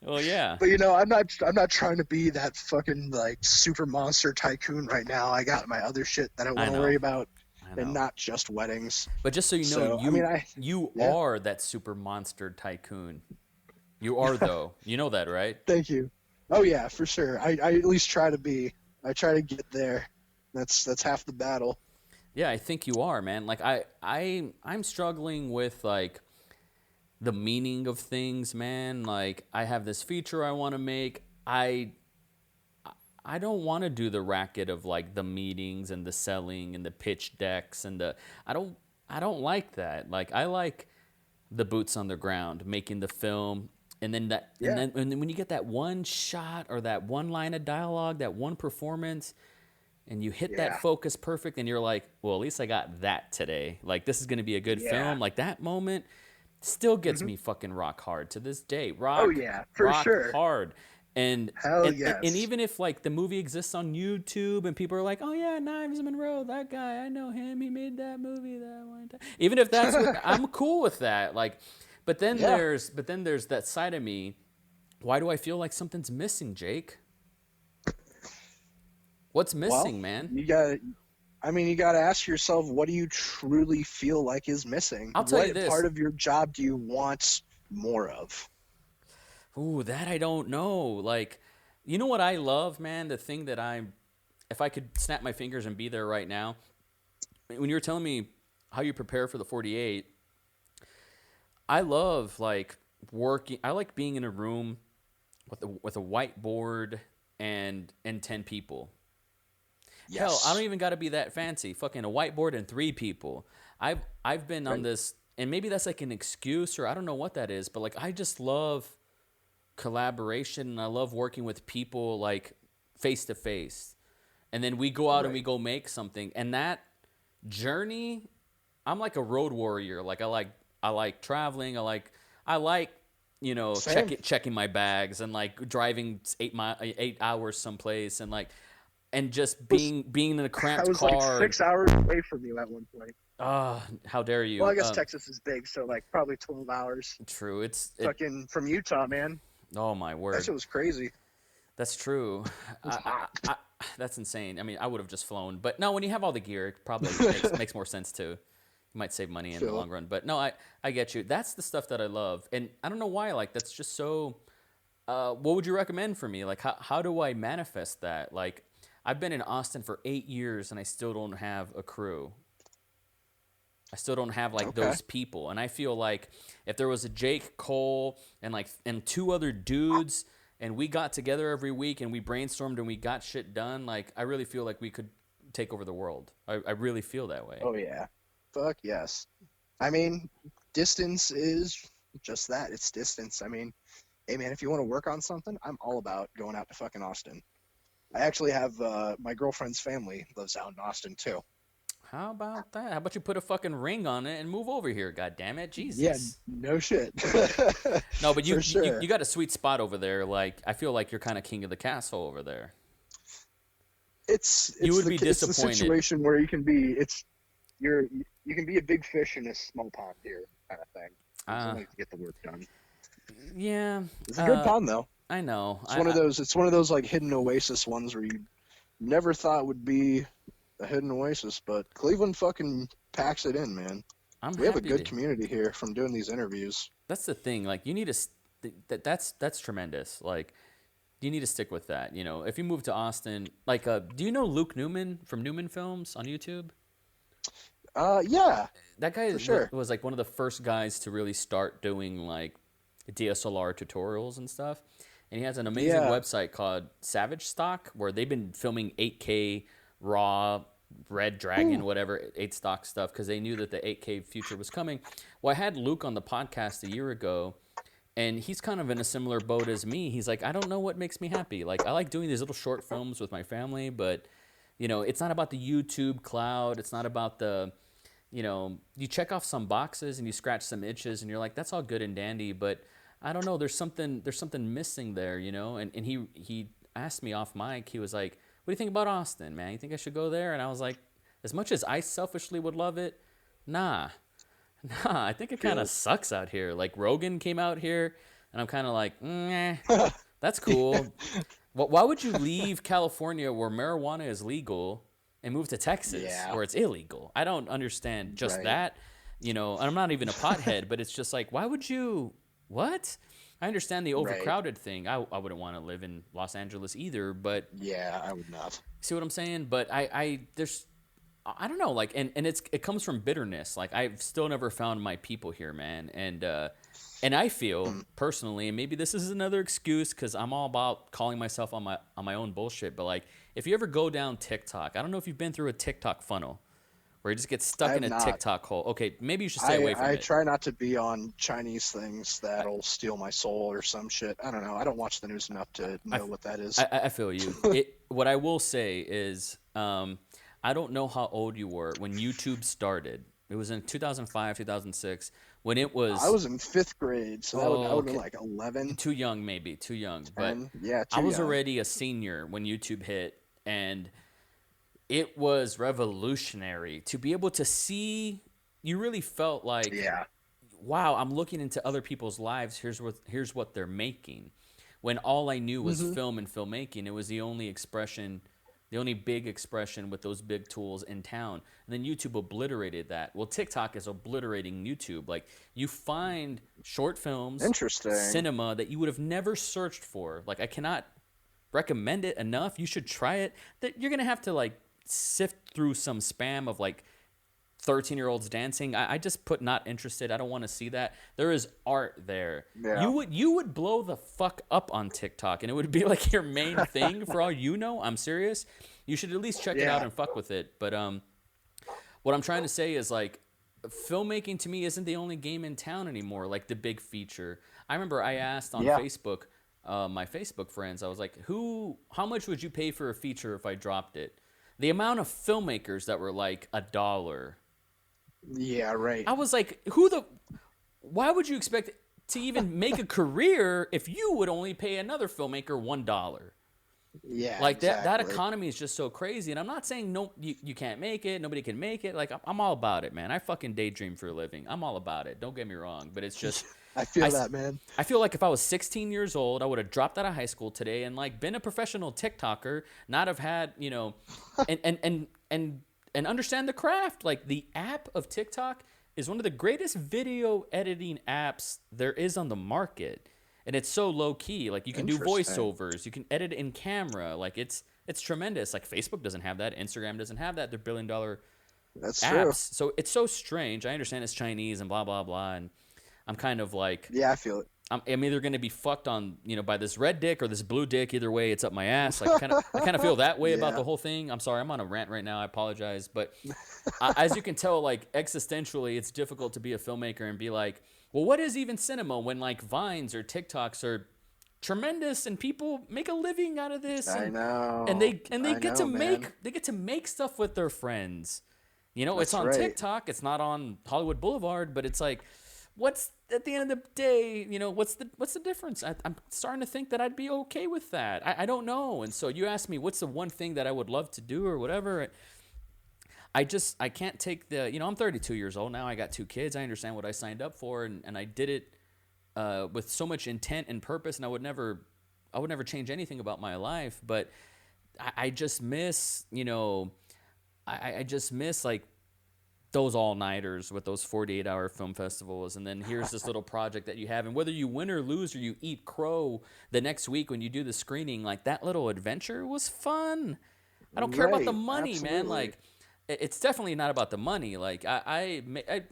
well, yeah, but I'm not trying to be that fucking like super monster tycoon right now. I got my other shit that I I want to know, worry about, I and know. not just weddings. But just so you know, So I mean, you yeah. are that super monster tycoon. You are though. You know that, right? Thank you. Oh yeah, for sure. I at least try to be. I try to get there. That's half the battle. Yeah, I think you are, man. Like I'm struggling with like the meaning of things, man. Like I have this feature I want to make. I don't want to do the racket of like the meetings and the selling and the pitch decks and the I don't like that. Like I like the boots on the ground, making the film, and then Yeah. and then when you get that one shot or that one line of dialogue, that one performance, and you hit that Yeah. focus perfect, and you're like, well, at least I got that today. Like this is gonna be a good Yeah. film. Like that moment still gets Hmm. me fucking rock hard to this day. Oh yeah, for Rock sure. hard. And Hell and yes. even if like the movie exists on YouTube and people are like, oh yeah, Knives Monroe, that guy, I know him, he made that movie that one time. Even if that's what I'm cool with that. Like, Yeah. but then there's that side of me. Why do I feel like something's missing, Jake? What's Well, missing, man? you got to ask yourself, what do you truly feel like is missing? I'll tell you What this. part of your job do you want more of? Ooh, that I don't know. Like, you know what I love, man? If I could snap my fingers and be there right now, when you were telling me how you prepare for the 48, I love like working. I like being in a room with a whiteboard and 10 people. Hell, I don't Yes. even got to be that fancy. Fucking a whiteboard and 3 people. I've been on Right. this, and maybe that's like an excuse or I don't know what that is, but like I just love collaboration and I love working with people like face to face. And then we go out and we Right. go make something. And that journey, I'm like a road warrior. Like I like traveling. I like Same. checking my bags and like driving 8 hours someplace and like and just Was being in a I cramped was like car. 6 hours away from you at one point. How dare Well, you? I guess Texas is big, so like probably 12 hours. True. Fucking from Utah, man. Oh my That word. shit was crazy. That's true. It was hot. That's insane. I mean, I would have just flown, but no. When you have all the gear, it probably makes more sense too. You might save money in the Phil. long run. But no, I get you. That's the stuff that I love, and I don't know why. Like that's just so. What would you recommend for me? Like how do I manifest that? Like I've been in Austin for 8 years, and I still don't have a crew. I still don't have like Okay. those people, and I feel like if there was a Jake Cole and two other dudes, and we got together every week and we brainstormed and we got shit done, like I really feel like we could take over the world. I really feel that way. Oh yeah. Fuck yes. I mean, distance is just that. It's distance. I mean, hey man, if you want to work on something, I'm all about going out to fucking Austin. I actually have my girlfriend's family lives out in Austin too. How about that? How about you put a fucking ring on it and move over here? God damn it, Yeah, Jesus. no shit. No, but For sure. you got a sweet spot over there. Like I feel like you're kind of king of the castle over there. It's You would the, be it's the disappointed. situation where you can be you can be a big fish in a small pond here kind of thing. Something to get the work done. Yeah, It's a good pond though. I know. It's one of those like hidden oasis ones where you never thought would be a hidden oasis, but Cleveland fucking packs it in, man. We have a good community here from doing these interviews. That's the thing. Like you need to. That's tremendous. Like you need to stick with that. You know, if you move to Austin, like, do you know Luke Newman from Newman Films on YouTube? Yeah, That guy for sure. was like one of the first guys to really start doing like DSLR tutorials and stuff. And he has an amazing Yeah. website called Savage Stock where they've been filming 8K raw Red Dragon, whatever 8 stock stuff because they knew that the 8K future was coming. Well, I had Luke on the podcast a year ago, and he's kind of in a similar boat as me. He's like, I don't know what makes me happy. Like I like doing these little short films with my family, but you know, it's not about the YouTube cloud. It's not about the, you know, you check off some boxes and you scratch some itches and you're like, that's all good and dandy, but I don't know, there's something missing there, you know? And he asked me off mic, he was like, what do you think about Austin, man? You think I should go there? And I was like, as much as I selfishly would love it, nah, I think it kind of sucks out here. Like Rogan came out here and I'm kind of like, that's cool. Why would you leave California where marijuana is legal and move to Texas where it's illegal? I don't understand just that. You know, and I'm not even a pothead, but it's just like, why would you? What? I understand the overcrowded thing. I wouldn't want to live in Los Angeles either, but Yeah, I would not. see what I'm saying? But I don't know, like, and it comes from bitterness. Like I've still never found my people here, man, and I feel personally, and maybe this is another excuse because I'm all about calling myself on my own bullshit. But like, if you ever go down TikTok, I don't know if you've been through a TikTok funnel where you just get stuck in a TikTok hole. Okay, maybe you should stay away from it. I try not to be on Chinese things that'll steal my soul or some shit. I don't know. I don't watch the news enough to know what that is. I feel you. What I will say is, I don't know how old you were when YouTube started. It was in 2005, 2006, when it was... I was in 5th grade, so I would have been like 11. Too young, maybe. Too young. But yeah, I was already a senior when YouTube hit, and it was revolutionary to be able to see. You really felt like, wow, I'm looking into other people's lives. Here's what they're making. When all I knew was film and filmmaking, it was the only expression, the only big expression with those big tools in town. And then YouTube obliterated that. Well, TikTok is obliterating YouTube. Like, you find short films, cinema that you would have never searched for. Like, I cannot recommend it enough. You should try it. That you're gonna have to like sift through some spam of like 13-year-olds dancing. I just put not interested. I don't want to see that. There is art there. Yeah. You would blow the fuck up on TikTok, and it would be like your main thing for all you know. I'm serious. You should at least check it out and fuck with it. But what I'm trying to say is like, filmmaking to me isn't the only game in town anymore. Like the big feature. I remember I asked on Facebook, my Facebook friends, I was like, how much would you pay for a feature if I dropped it? The amount of filmmakers that were like $1. Yeah, right. I was like, why would you expect to even make a career if you would only pay another filmmaker $1? Yeah, like that economy is just so crazy. And I'm not saying no, you can't make it, nobody can make it. Like, I'm all about it, man. I fucking daydream for a living. I'm all about it. Don't get me wrong, but it's just I feel I, that, man. I feel like if I was 16 years old, I would have dropped out of high school today and like been a professional TikToker, not have had, and understand the craft. Like the app of TikTok is one of the greatest video editing apps there is on the market. And it's so low key. Like you can do Interesting. voiceovers, you can edit in camera. Like it's tremendous. Like Facebook doesn't have that, Instagram doesn't have that. They're $1 billion That's apps. true. So it's so strange. I understand it's Chinese and blah blah blah, and I'm kind of like Yeah, I feel I'm either going to be fucked on, by this red dick or this blue dick. Either way, it's up my ass. Like I kind of feel that way about Yeah. the whole thing. I'm sorry, I'm on a rant right now. I apologize, but as you can tell, like existentially, it's difficult to be a filmmaker and be like, well, what is even cinema when like Vines or TikToks are tremendous and people make a living out of this, I and know. they I get know, to man. make stuff with their friends. It's That's on right. TikTok. It's not on Hollywood Boulevard, but it's like, what's at the end of the day, what's the difference? I'm starting to think that I'd be okay with that. I don't know. And so you asked me, what's the one thing that I would love to do or whatever. I can't take I'm 32 years old now. I got 2 kids. I understand what I signed up for, and I did it with so much intent and purpose, and I would never change anything about my life. But I just miss, I just miss like those all-nighters with those 48-hour film festivals, and then here's this little project that you have, and whether you win or lose or you eat crow the next week when you do the screening, like that little adventure was fun. I don't care about the Right. money, man. Absolutely. Like it's definitely not about the money. Like and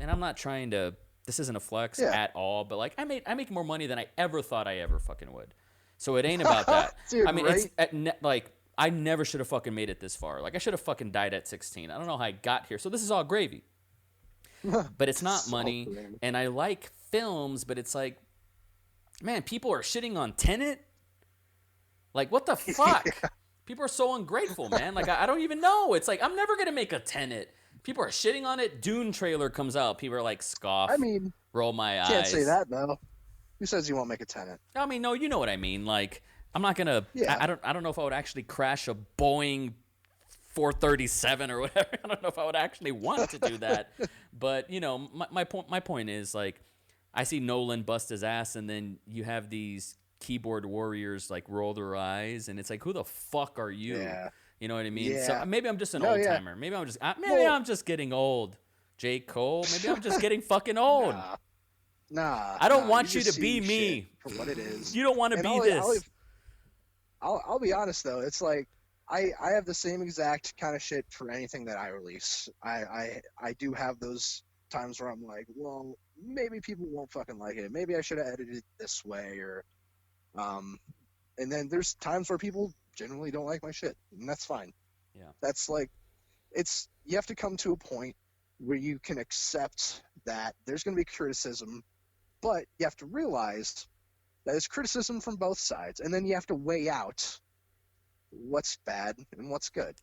I'm not trying to, this isn't a flex Yeah. at all, but like I make more money than I ever thought I ever fucking would. So it ain't about that. Dude, I mean, right? like I never should have fucking made it this far. Like I should have fucking died at 16. I don't know how I got here. So this is all gravy. But it's not money, and I like films, but it's like, man, people are shitting on Tenet. Like what the fuck? People are so ungrateful, man. Like I don't even know. It's like I'm never gonna make a Tenet. People are shitting on it. Dune trailer comes out. People are like scoff. I mean, roll my eyes. can't say that though. Who says you won't make a tenant? I mean, no, you know what I mean. Like, I'm not gonna. Yeah. I don't know if I would actually crash a Boeing 437 or whatever. I don't know if I would actually want to do that. But my point is like, I see Nolan bust his ass, and then you have these keyboard warriors like roll their eyes, and it's like, who the fuck are you? Yeah. You know what I mean? Yeah. So maybe I'm just an No, old yeah. timer. Maybe I'm just getting old. J. Cole. Maybe I'm just getting fucking old. Nah. I don't nah, want you you just to be see me. shit for what it is. You don't want to And be this. I'll be honest though. It's like I have the same exact kind of shit for anything that I release. I do have those times where I'm like, well, maybe people won't fucking like it. Maybe I should have edited it this way, or and then there's times where people generally don't like my shit, and that's fine. Yeah. That's like, you have to come to a point where you can accept that there's going to be criticism, but you have to realize that it's criticism from both sides, and then you have to weigh out what's bad and what's good.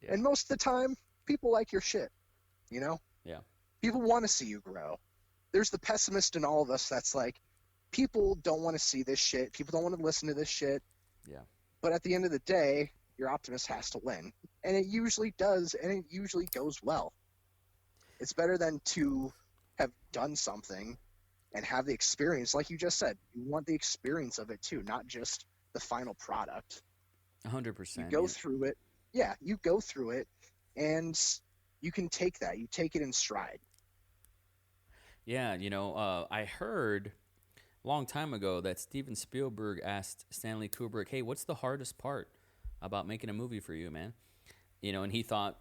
Yeah. And most of the time, people like your shit, Yeah. People want to see you grow. There's the pessimist in all of us that's like, people don't want to see this shit. People don't want to listen to this shit. Yeah. But at the end of the day, your optimist has to win. And it usually does, and it usually goes well. It's better than to have done something and have the experience, like you just said. You want the experience of it too, not just the final product. 100%. You go through it. Yeah, you go through it, and you can take that. You take it in stride. Yeah, I heard a long time ago that Steven Spielberg asked Stanley Kubrick, "Hey, what's the hardest part about making a movie for you, man?" And he thought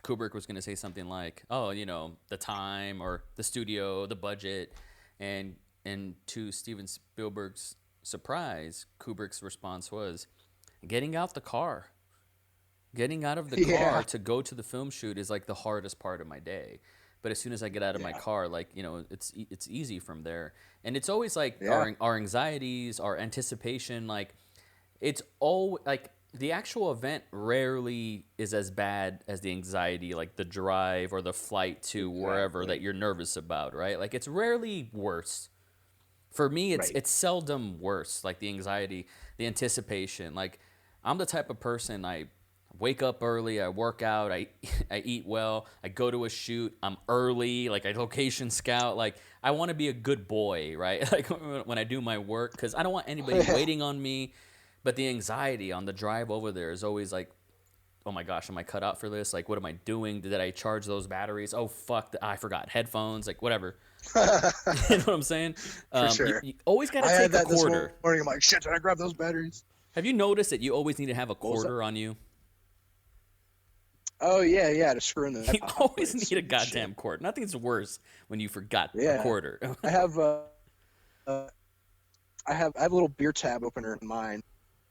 Kubrick was going to say something like, "Oh, the time or the studio, the budget," and to Steven Spielberg's surprise, Kubrick's response was, "Getting out the car." Getting out of the car to go to the film shoot is like the hardest part of my day. But as soon as I get out of my car, like, it's easy from there. And it's always like our anxieties, our anticipation, like it's all like the actual event rarely is as bad as the anxiety, like the drive or the flight to wherever that you're nervous about, right? Like it's rarely worse. For me, it's seldom worse, like the anxiety, the anticipation. Like I'm the type of person, I wake up early, I work out, I I eat well, I go to a shoot, I'm early, like I location scout, like I want to be a good boy, right? Like when I do my work, because I don't want anybody waiting on me. But the anxiety on the drive over there is always like, oh my gosh, am I cut out for this? Like, what am I doing? Did I charge those batteries? Oh fuck, I forgot headphones. Like whatever. You know what I'm saying? For sure. You always got to I had take a that this quarter. morning. I'm like, shit, did I grab those batteries? Have you noticed that you always need to have a What was that? quarter on you? Oh yeah, to screw in the. You always need a goddamn quarter. Nothing's worse when you forgot a quarter. I have I have a little beer tab opener in mine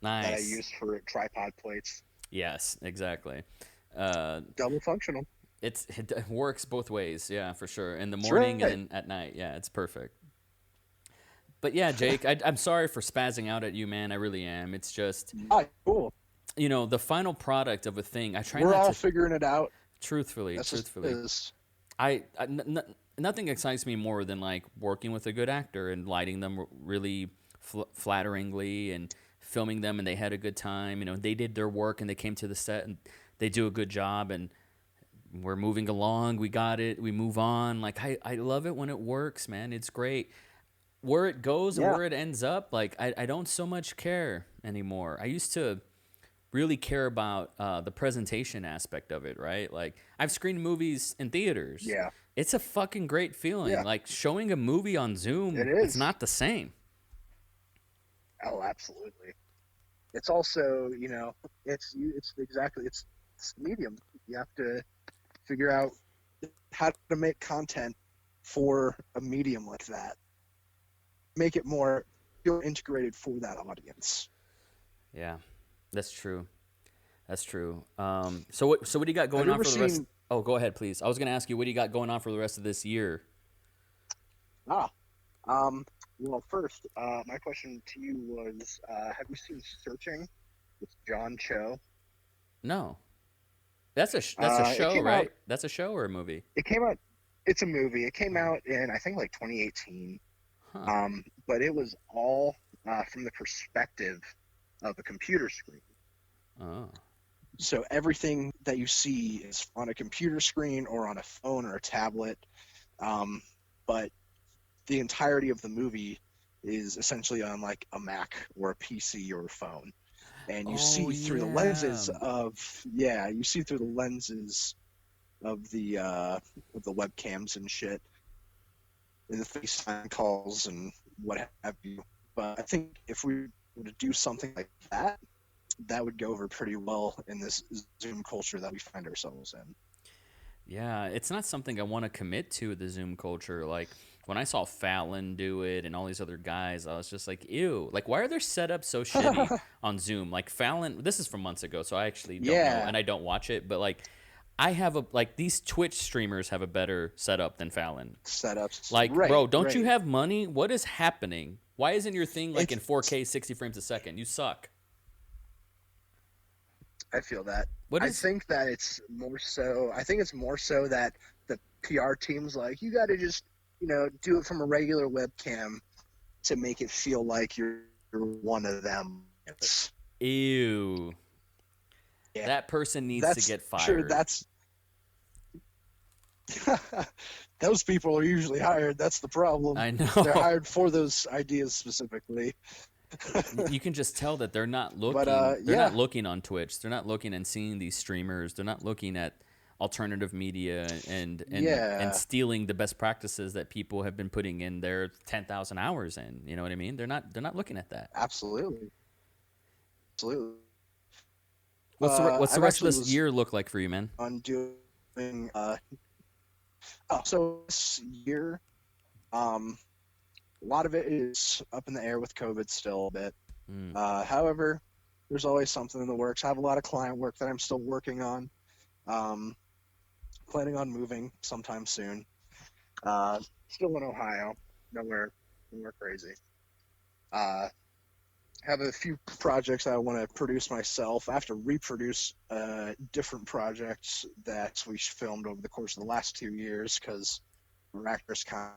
that I Nice. use for tripod plates. Yes, exactly. Double functional. It works both ways, yeah, for sure. In the That's morning right. and then at night, yeah, it's perfect. But yeah, Jake, I'm sorry for spazzing out at you, man. I really am. It's just, Ah, cool. you know, the final product of a thing. I try We're not all to. figuring it out. Truthfully, That's just truthfully, is. nothing excites me more than like working with a good actor and lighting them really flatteringly and filming them, and they had a good time. You know, they did their work and they came to the set and they do a good job, and we're moving along. We got it. We move on. Like I love it when it works, man. It's great. Where it goes and Yeah. where it ends up, like I don't so much care anymore. I used to really care about the presentation aspect of it, right? Like I've screened movies in theaters. Yeah. It's a fucking great feeling. Yeah. Like showing a movie on Zoom, It it's is. not the same. Oh, absolutely. It's also, it's exactly it's medium. You have to figure out how to make content for a medium like that. Make it more feel integrated for that audience. Yeah, that's true. That's true. So what do you got going you on ever for the rest? seen- Oh, go ahead, please. I was gonna ask you, what do you got going on for the rest of this year? Well, first, my question to you was, have you seen Searching with John Cho? No, that's a It show, came right? out- That's a show or a movie? It came out. It's a movie. It came out in I think like 2018. Huh. But it was all from the perspective of a computer screen. Oh. So everything that you see is on a computer screen or on a phone or a tablet. But the entirety of the movie is essentially on like a Mac or a PC or a phone. And you see through the lenses of the webcams and shit, and the FaceTime calls and what have you. But I think if we were to do something like that, that would go over pretty well in this Zoom culture that we find ourselves in. Yeah, it's not something I want to commit to, the Zoom culture. Like when I saw Fallon do it and all these other guys, I was just like, ew. Like, why are their setups so shitty on Zoom? Like Fallon, this is from months ago, so I actually don't know, and I don't watch it. But like, I have these Twitch streamers have a better setup than Fallon. Setups. Like, Right, bro, don't you right. have money? What is happening? Why isn't your thing like in It's- 4K, 60 frames a second? You suck. I feel that. What I is? think that it's more so. I think it's more so that the PR team's like, you got to just, do it from a regular webcam to make it feel like you're one of them. Ew. Yeah. That person needs to get fired. Sure, that's. Those people are usually hired. That's the problem. I know. They're hired for those ideas specifically. You can just tell that they're not looking. But, they're yeah. not looking on Twitch. They're not looking and seeing these streamers. They're not looking at alternative media and Yeah. stealing the best practices that people have been putting in their 10,000 hours in. You know what I mean? They're not looking at that. Absolutely. Absolutely. What's the I've rest of actually this was- year look like for you, man? On doing so this year, a lot of it is up in the air with COVID still a bit. However, there's always something in the works. I have a lot of client work that I'm still working on. Planning on moving sometime soon. Still in Ohio, nowhere crazy. Have a few projects I want to produce myself. I have to reproduce different projects that we filmed over the course of the last 2 years because our actors kind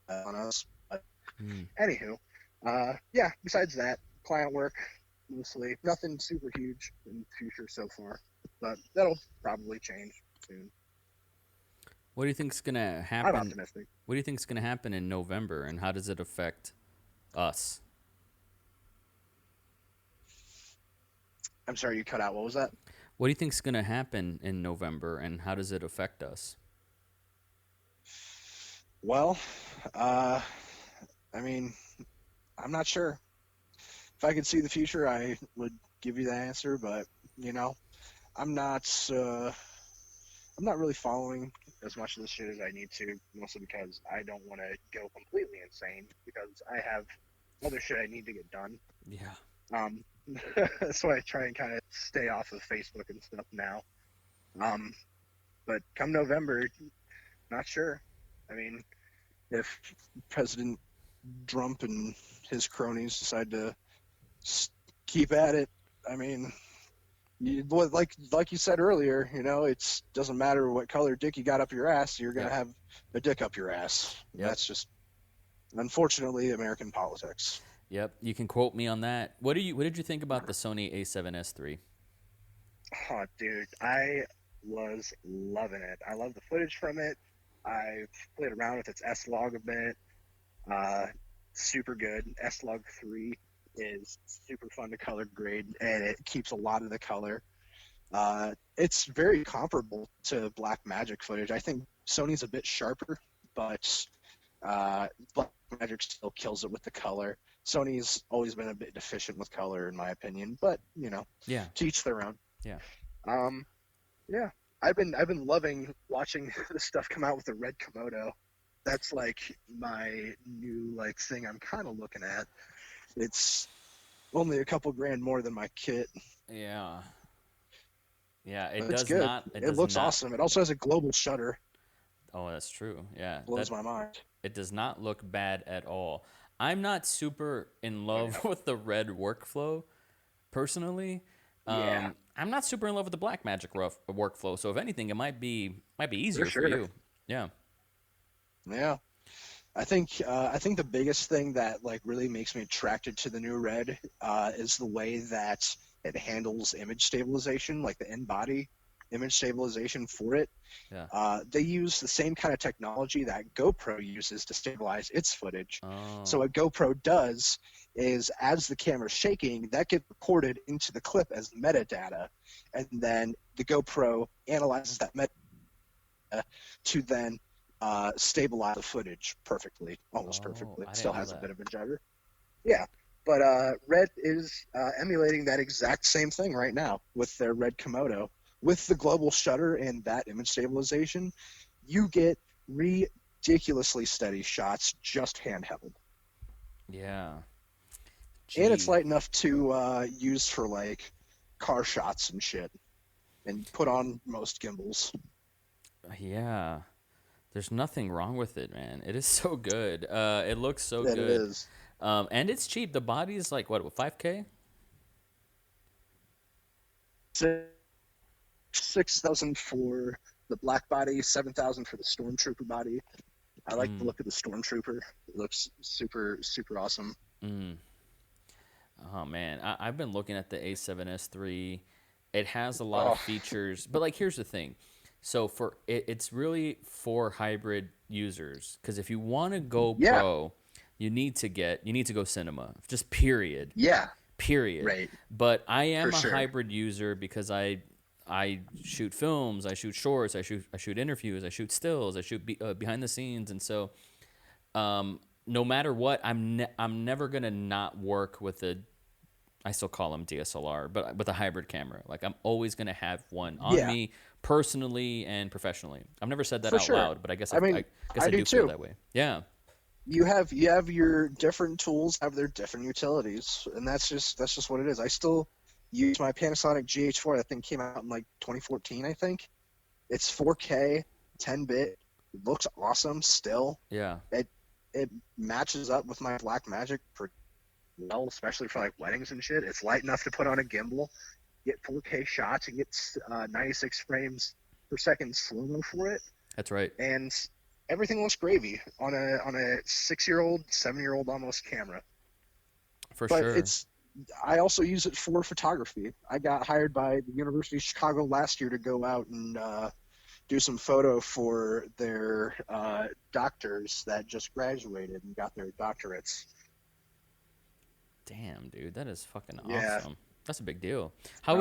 of on us. But anywho, yeah. Besides that, client work mostly. Nothing super huge in the future so far. but that'll probably change soon. What do you think's gonna I'm happen? optimistic. What do you think's gonna happen in November, and how does it affect us? I'm sorry, you cut out. What was that? What do you think's gonna happen in November, and how does it affect us? Well, uh, I mean, I'm not sure. If I could see the future, I would give you the answer, but you know, I'm not. I'm not really following as much of this shit as I need to, mostly because I don't want to go completely insane because I have other shit I need to get done. Yeah. Um, that's why I try and kind of stay off of Facebook and stuff now. Um, but come November, not sure. I mean, if President Trump and his cronies decide to keep at it, I mean, like you said earlier, it doesn't matter what color dick you got up your ass, you're gonna Yep. have a dick up your ass. Yep. That's just unfortunately American politics. Yep. You can quote me on that. What did you think about the Sony A7S III? Oh, dude, I was loving it. I love the footage from it. I've played around with its S-Log a bit. Uh, Super good. S-Log 3 is super fun to color grade, and it keeps a lot of the color. It's very comparable to Blackmagic footage. I think Sony's a bit sharper, but Blackmagic still kills it with the color. Sony's always been a bit deficient with color, in my opinion, but Yeah. to each their own. Yeah. Um, yeah, I've been loving watching the stuff come out with the red Komodo. That's like my new thing I'm kind of looking at. It's only a couple grand more than my kit. Yeah. Yeah. But it's good. It looks awesome. It also has a global shutter. Oh, that's true. Yeah. Blows my mind. It does not look bad at all. I'm not super in love with the red workflow, personally. Yeah. I'm not super in love with the Blackmagic workflow. So if anything, it might be easier for sure. you. Yeah. Yeah. I think the biggest thing that really makes me attracted to the new Red is the way that it handles image stabilization, like the in-body image stabilization for it. Yeah. They use the same kind of technology that GoPro uses to stabilize its footage. Oh. So what GoPro does is, as the camera's shaking, that gets recorded into the clip as metadata, and then the GoPro analyzes that metadata to then stabilize the footage perfectly, almost perfectly. I It still didn't know has a that. bit of a judder. Yeah, but Red is emulating that exact same thing right now with their Red Komodo. With the global shutter and that image stabilization, you get ridiculously steady shots just handheld. Yeah. And it's Gee. light enough to use for car shots and shit, and put on most gimbals. Yeah. There's nothing wrong with it, man. It is so good. It looks so That good. it is. And it's cheap. The body is like, what, 5K? 6,000 for the black body, 7,000 for the stormtrooper body. I like the look of the stormtrooper. It looks super, super awesome. Oh, man. I've been looking at the A7S III. It has a lot of features. But, here's the thing. So it's really for hybrid users. Because if you want to go pro, you need to go cinema. Just period. Yeah. Period. Right. But I am For a sure. hybrid user because I shoot films, I shoot shorts, I shoot interviews, I shoot stills, I shoot behind the scenes, and so no matter what, I'm never gonna not work with I still call them DSLR, but with a hybrid camera. I'm always gonna have one on me personally and professionally. I've never said that For out sure. loud, but I guess I mean, I do feel too. that way. Yeah. You have your different tools have their different utilities, and that's just what it is. I still use my Panasonic GH4. That thing came out in 2014, I think. It's 4K, 10-bit. It looks awesome still. Yeah. It matches up with my Blackmagic pretty well, especially for weddings and shit. It's light enough to put on a gimbal, get 4K shots, and get 96 frames per second slow-mo for it. That's right. And everything looks gravy on a 6-year-old, 7-year-old almost camera. For but sure. I also use it for photography. I got hired by the University of Chicago last year to go out and do some photo for their doctors that just graduated and got their doctorates. Damn, dude, that is fucking Yeah. awesome. That's a big deal. Uh, How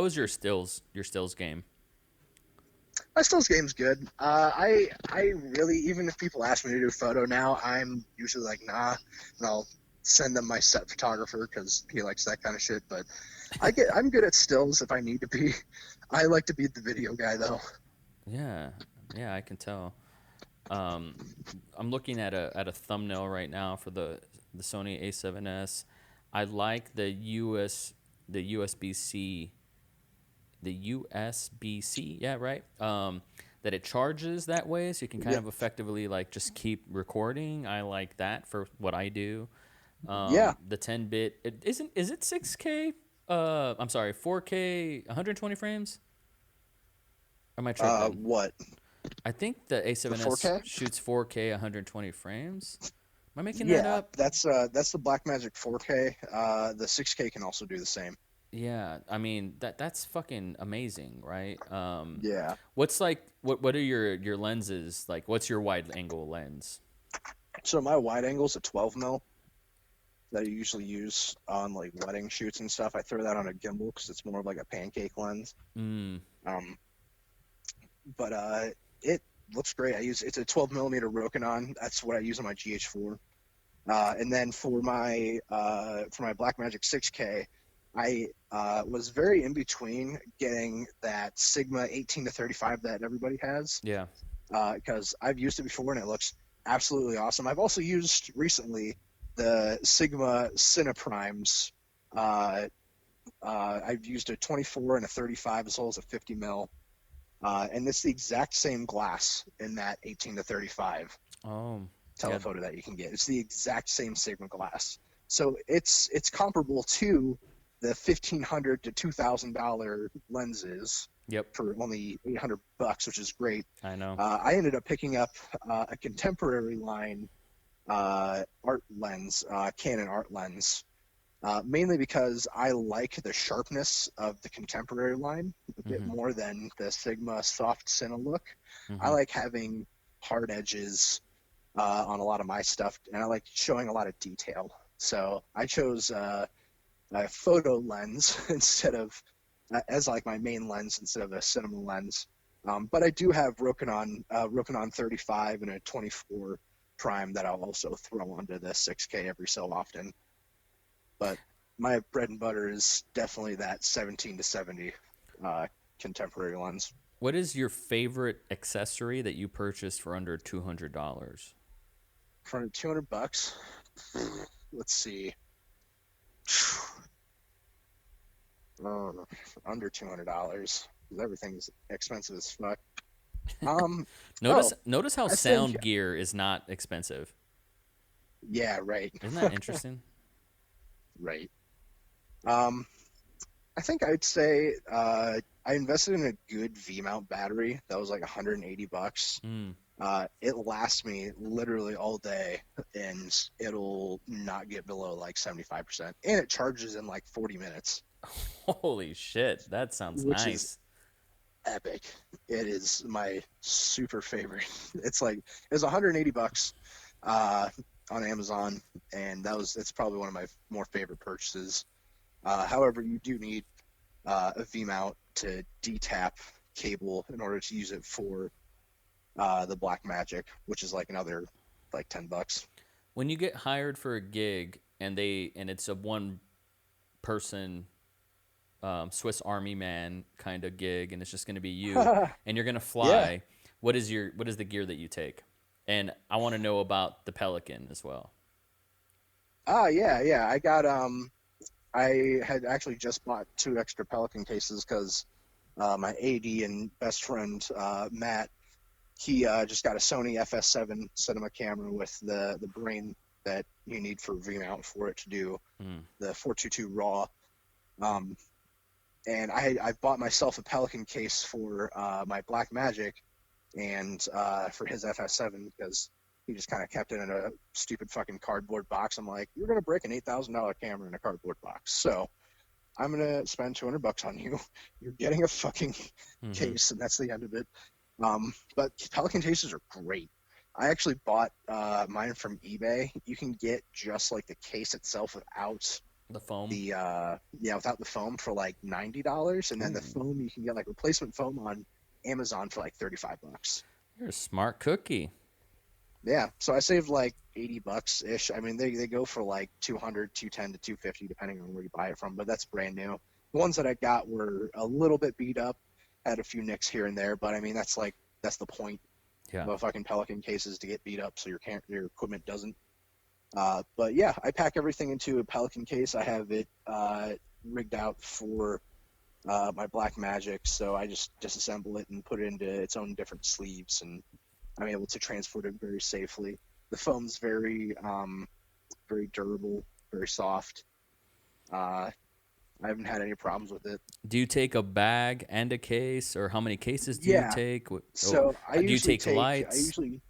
was your stills game? my stills game's good. I really, even if people ask me to do a photo now, I'm usually like nah, and I'll send them my set photographer because he likes that kind of shit. But I'm good at stills if I need to be. I like to be the video guy though. Yeah, yeah, I can tell. Um, I'm looking at a thumbnail right now for the Sony A7S. I like the USB-C the USB-C, yeah, right. That it charges that way, so you can kind Yeah, of effectively like just keep recording. I like that for what I do. yeah. The 10-bit, it isn't. Is it 6K? I'm sorry, 4K, 120 frames. Or am I tripping? What? I think the The A7S 4K? shoots 4K, 120 frames. Am I making that Yeah, up? that's the Blackmagic 4K. The 6K can also do the same. Yeah, I mean that's fucking amazing, right? Yeah. What's like what are your lenses like? What's your wide angle lens? So my wide angle's a 12 mil that I usually use on like wedding shoots and stuff. I throw that on a gimbal because it's more of like a pancake lens. Mm, Um, but it looks great. It's a 12 millimeter Rokinon. That's what I use on my GH4. And then for my Blackmagic 6K, I was very in between getting that Sigma 18 to 35 that everybody has yeah. because I've used it before and it looks absolutely awesome. I've also used recently the Sigma Cineprimes. Uh, I've used a 24 and a 35 as well as a 50 mil, and it's the exact same glass in that 18 to 35 Oh, yeah. telephoto that you can get. It's the exact same Sigma glass, so it's comparable to the $1,500 to $2,000 lenses Yep. for only $800, which is great. I know. I ended up picking up a contemporary line art lens, Canon art lens, mainly because I like the sharpness of the contemporary line a bit Mhm. more than the Sigma soft Cine look. I Mhm. like having hard edges on a lot of my stuff, and I like showing a lot of detail. So I chose a photo lens instead of as like my main lens instead of a cinema lens. But I do have Rokinon 35 and a 24 prime that I'll also throw onto the 6K every so often. But my bread and butter is definitely that 17 to 70 uh, contemporary lens. What is your favorite accessory that you purchased for under $200? For $200, let's see. Oh, under $200. Everything's expensive as fuck. Um, Notice oh, notice how I think, sound gear is not expensive. yeah, right, Isn't that interesting? right. Um, I think I'd say I invested in a good V mount battery that was like $180. Mm. It lasts me literally all day, and it'll not get below like 75%, and it charges in like 40 minutes, Holy shit, that sounds which is nice. epic. It is my super favorite. It's $180 uh, on Amazon, and it's probably one of my more favorite purchases. However, you do need a V mount to detap cable in order to use it for the Black Magic, which is like another like $10. When you get hired for a gig and it's a one person Swiss Army man kind of gig, and it's just going to be you, and you're going to Yeah. fly. What is the gear that you take? And I want to know about the Pelican as well. Yeah, yeah. I had actually just bought two extra Pelican cases because my AD and best friend Matt, he just got a Sony FS7 cinema camera with the brain that you need for V mount for it to do Mm. the 422 RAW. Um, and I bought myself a Pelican case for my Black Magic and for his FS7 because he just kind of kept it in a stupid fucking cardboard box. I'm like, you're gonna break an $8,000 camera in a cardboard box, so I'm gonna spend $200 on you. You're getting a fucking Mm-hmm. case, and that's the end of it. But Pelican cases are great. I actually bought mine from eBay. You can get just like the case itself without The foam. the without the foam for like $90, and then the Ooh, foam you can get like replacement foam on Amazon for like $35. you're a smart cookie. Yeah, so I saved like $80 ish. I mean, they go for like 200, 210 to 250 depending on where you buy it from, but that's brand new. The ones that I got were a little bit beat up, had a few nicks here and there, but I mean that's the point Yeah. of a fucking Pelican case is to get beat up so your equipment doesn't. But yeah, I pack everything into a Pelican case. I have it rigged out for my Black Magic, so I just disassemble it and put it into its own different sleeves, and I'm able to transport it very safely. The foam's very durable, very soft. I haven't had any problems with it. Do you take a bag and a case, or how many cases do you Yeah, take? Oh, so I do you usually take take I lights? usually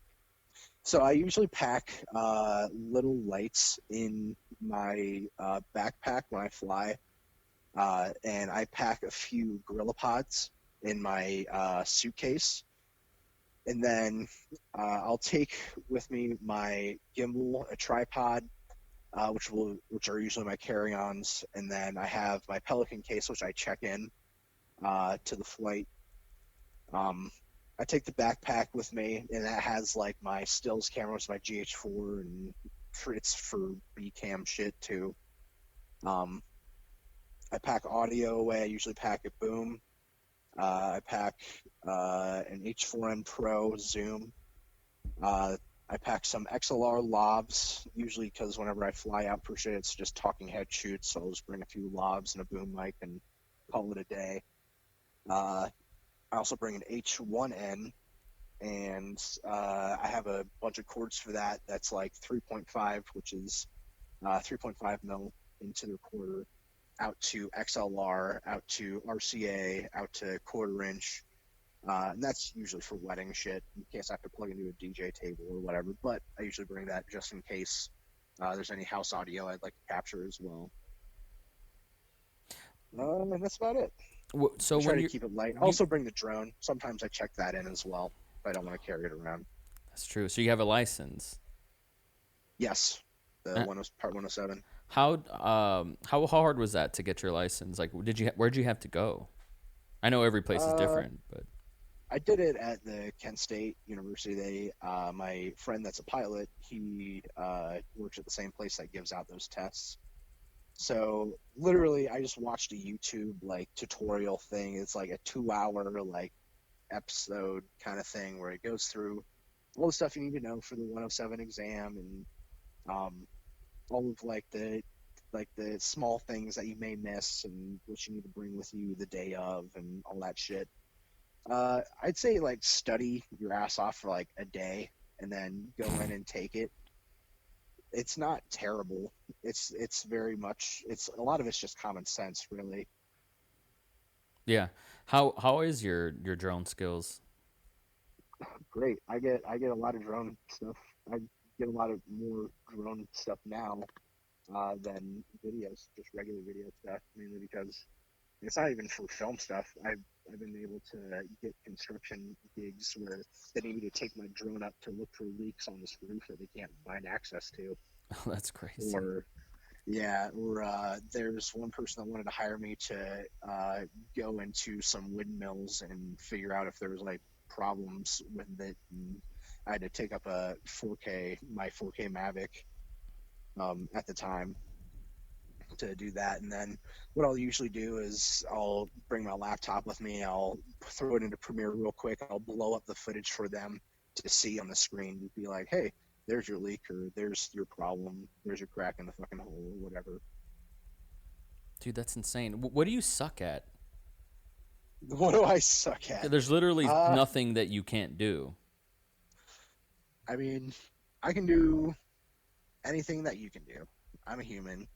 so I usually pack little lights in my backpack when I fly, and I pack a few Gorilla Pods in my suitcase, and then I'll take with me my gimbal, a tripod, which are usually my carry-ons, and then I have my Pelican case, which I check in to the flight. Um, I take the backpack with me, and that has like my stills cameras, my GH4, and it's for B cam shit too. Um, I pack audio away. I usually pack a boom. I pack an H4n Pro Zoom. Uh, I pack some XLR lavs, usually because whenever I fly out for shit, it's just talking head shoots. So I'll just bring a few lavs and a boom mic and call it a day. I also bring an H1n, and I have a bunch of cords for that. That's like 3.5, which is 3.5 mil into the recorder, out to XLR, out to RCA, out to quarter inch. And that's usually for wedding shit in case I have to plug into a DJ table or whatever. But I usually bring that just in case there's any house audio I'd like to capture as well. And that's about it. I So try when to keep it light. you Also bring the drone. Sometimes I check that in as well if I don't want to carry it around. that's true. So you have a license. Yes, the Uh, part 107. how hard was that to get your license? Like, where'd you have to go? I know every place is Uh, different, but I did it at the Kent State University. My friend that's a pilot, he works at the same place that gives out those tests. So literally, I just watched a YouTube like tutorial thing. It's like a 2 hour like episode kind of thing where it goes through all the stuff you need to know for the 107 exam, and um, all of like the small things that you may miss and what you need to bring with you the day of and all that shit. I'd say like study your ass off for like a day and then go in and take it. It's not terrible. It's very much it's a lot of it's just common sense, really. yeah. How is your drone skills? Great. I get a lot of drone stuff. I get a lot of more drone stuff now than videos, just regular video stuff, mainly because it's not even for film stuff. I've been able to get construction gigs where they need me to take my drone up to look for leaks on this roof that they can't find access to, Oh, that's crazy. or yeah, or there's one person that wanted to hire me to go into some windmills and figure out if there was like problems with it. And I had to take up my 4K Mavic at the time to do that. And then what I'll usually do is I'll bring my laptop with me. I'll throw it into Premiere real quick. I'll blow up the footage for them to see on the screen to be like, hey, there's your leak, or there's your problem, there's your crack in the fucking hole, or whatever. Dude, that's insane. What do you suck at? What do I suck at? There's literally Uh, nothing that you can't do. I mean, I can do anything that you can do. I'm a human.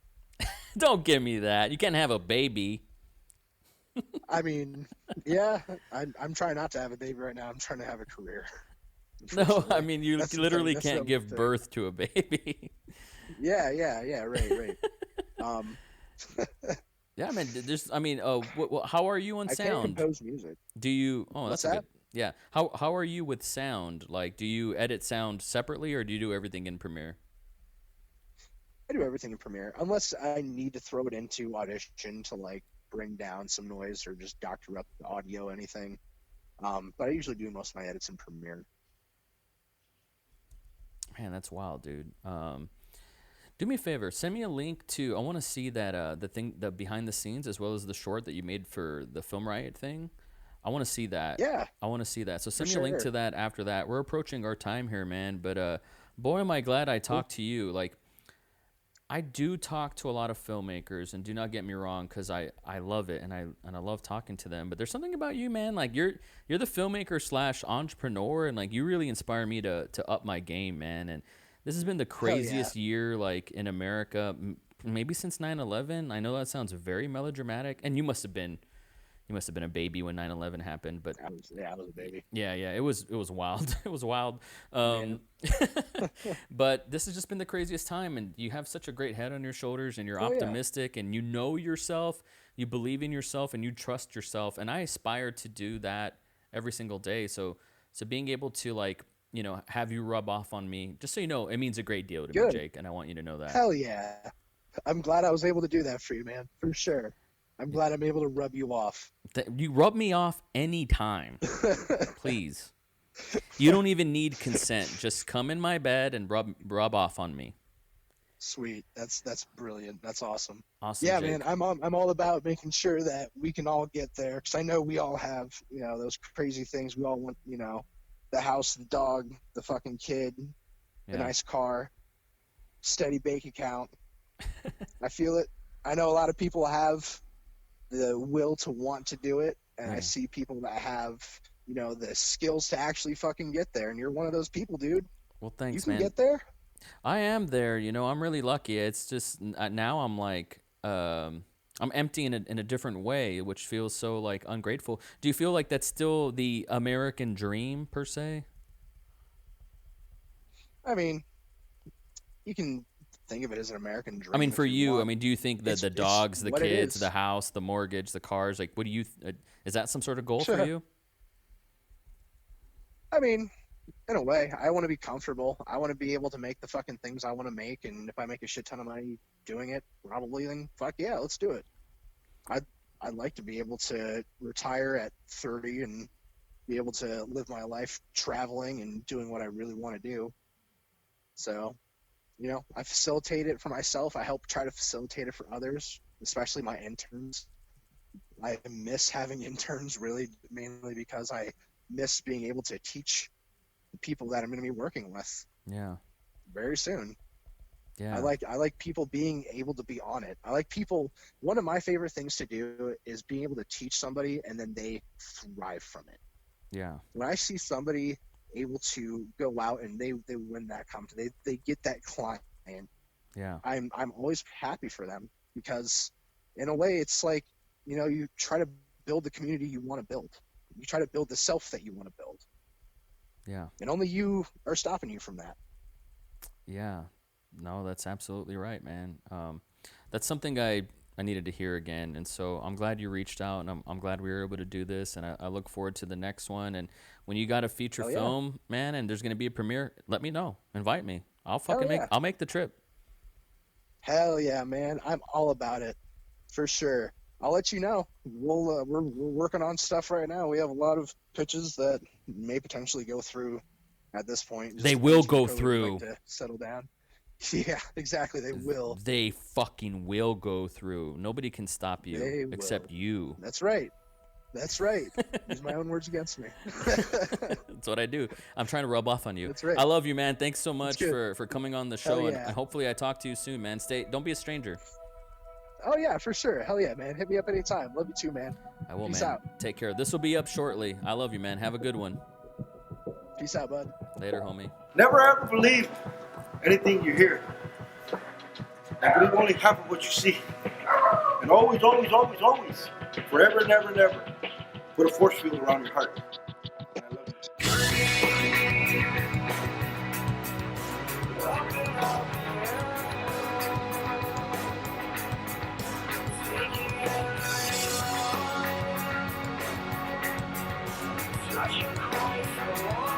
Don't give me that. You can't have a baby. I mean, yeah, I'm trying not to have a baby right now. I'm trying to have a career. No, I unfortunately. mean you That's the thing. literally That's the can't only give thing. birth to a baby. Yeah, right. Um, Yeah, man. There's, I mean, how are you on I can't sound? compose music. Do you? Oh, What's that's a good. that? Yeah. How are you with sound? Like, do you edit sound separately or do you do everything in Premiere? I do everything in Premiere, unless I need to throw it into Audition to like bring down some noise or just doctor up the audio, anything. But I usually do most of my edits in Premiere. Man, that's wild, dude. Do me a favor, send me a link to. I want to see that the behind the scenes as well as the short that you made for the Film Riot thing. I want to see that. Yeah, I want to see that. So for send me a link sure. to that after that. We're approaching our time here, man. But boy, am I glad I Cool. talked to you. Like, I do talk to a lot of filmmakers, and do not get me wrong, because I love it and I love talking to them. But there's something about you, man. Like you're the filmmaker slash entrepreneur, and like you really inspire me to up my game, man. And this has been the Hell yeah. craziest year, like in America, maybe since 9/11. I know that sounds very melodramatic, and you must have been a baby when 9/11 happened, but I was a baby. yeah, it was wild. It was wild. Man. But this has just been the craziest time, and you have such a great head on your shoulders, and you're Oh yeah. optimistic, and you know yourself, you believe in yourself, and you trust yourself. And I aspire to do that every single day. So being able to like have you rub off on me, just so you know, it means a great deal to me, Good. Jake, and I want you to know that. Hell yeah. I'm glad I was able to do that for you, man. For sure. I'm glad I'm able to rub you off. You rub me off anytime, please. You don't even need consent. Just come in my bed and rub off on me. Sweet. That's brilliant. That's awesome. Awesome, Yeah, Jake. man. I'm all about making sure that we can all get there, because I know we all have those crazy things. We all want the house, the dog, the fucking kid, the Yeah. nice car, steady bank account. I feel it. I know a lot of people have the will to want to do it, and Yeah. I see people that have the skills to actually fucking get there, and you're one of those people, dude. Well, You thanks, can man. get there. I am there. I'm really lucky. It's just now I'm like I'm empty in a different way, which feels so like ungrateful. Do you feel like that's still the American dream per se? I mean, you can think of it as an American dream. I mean, for if you you, I want. mean, do you think that It's the dogs, the what it kids, is. the house, the mortgage, the cars, like, what do you? Is that some sort of goal for you? I mean, in a way, I want to be comfortable. I want to be able to make the fucking things I want to make, and if I make a shit ton of money doing it, probably then fuck yeah, let's do it. I'd like to be able to retire at 30 and be able to live my life traveling and doing what I really want to do. So, I facilitate it for myself. I help try to facilitate it for others, especially my interns. I miss having interns, really, mainly because I miss being able to teach the people that I'm going to be working with Yeah. very soon. Yeah. I like people being able to be on it. I like people. One of my favorite things to do is being able to teach somebody and then they thrive from it. Yeah. When I see somebody able to go out and they win that competition, they get that client, Yeah. I'm always happy for them, because in a way it's like, you try to build the community you want to build. You try to build the self that you want to build. Yeah. And only you are stopping you from that. Yeah. No, that's absolutely right, man. That's something I needed to hear again, and so I'm glad you reached out, and I'm glad we were able to do this, and I look forward to the next one. And when you got a feature Hell yeah. film, man, and there's gonna be a premiere, let me know. Invite me. I'll Hell fucking yeah. I'll make the trip. Hell yeah, man. I'm all about it. For sure. I'll let you know. We're working on stuff right now. We have a lot of pitches that may potentially go through at this point. Just They will depends go who would through. like to settle down. Yeah, exactly. They will. They fucking will go through. Nobody can stop you They except will. you. That's right. That's right. Use my own words against me. That's what I do. I'm trying to rub off on you. That's right. I love you, man. Thanks so much good. for coming on the Hell show, yeah. and hopefully I talk to you soon, man. Don't be a stranger. Oh yeah, for sure. Hell yeah, man. Hit me up anytime. Love you too, man. I will, Peace man. out. Take care. This will be up shortly. I love you, man. Have a good one. Peace out, bud. Later, homie. Never ever believe anything you hear. And believe only half of what you see. And always, forever and ever and ever, put a force field around your heart. And I love you. Rush.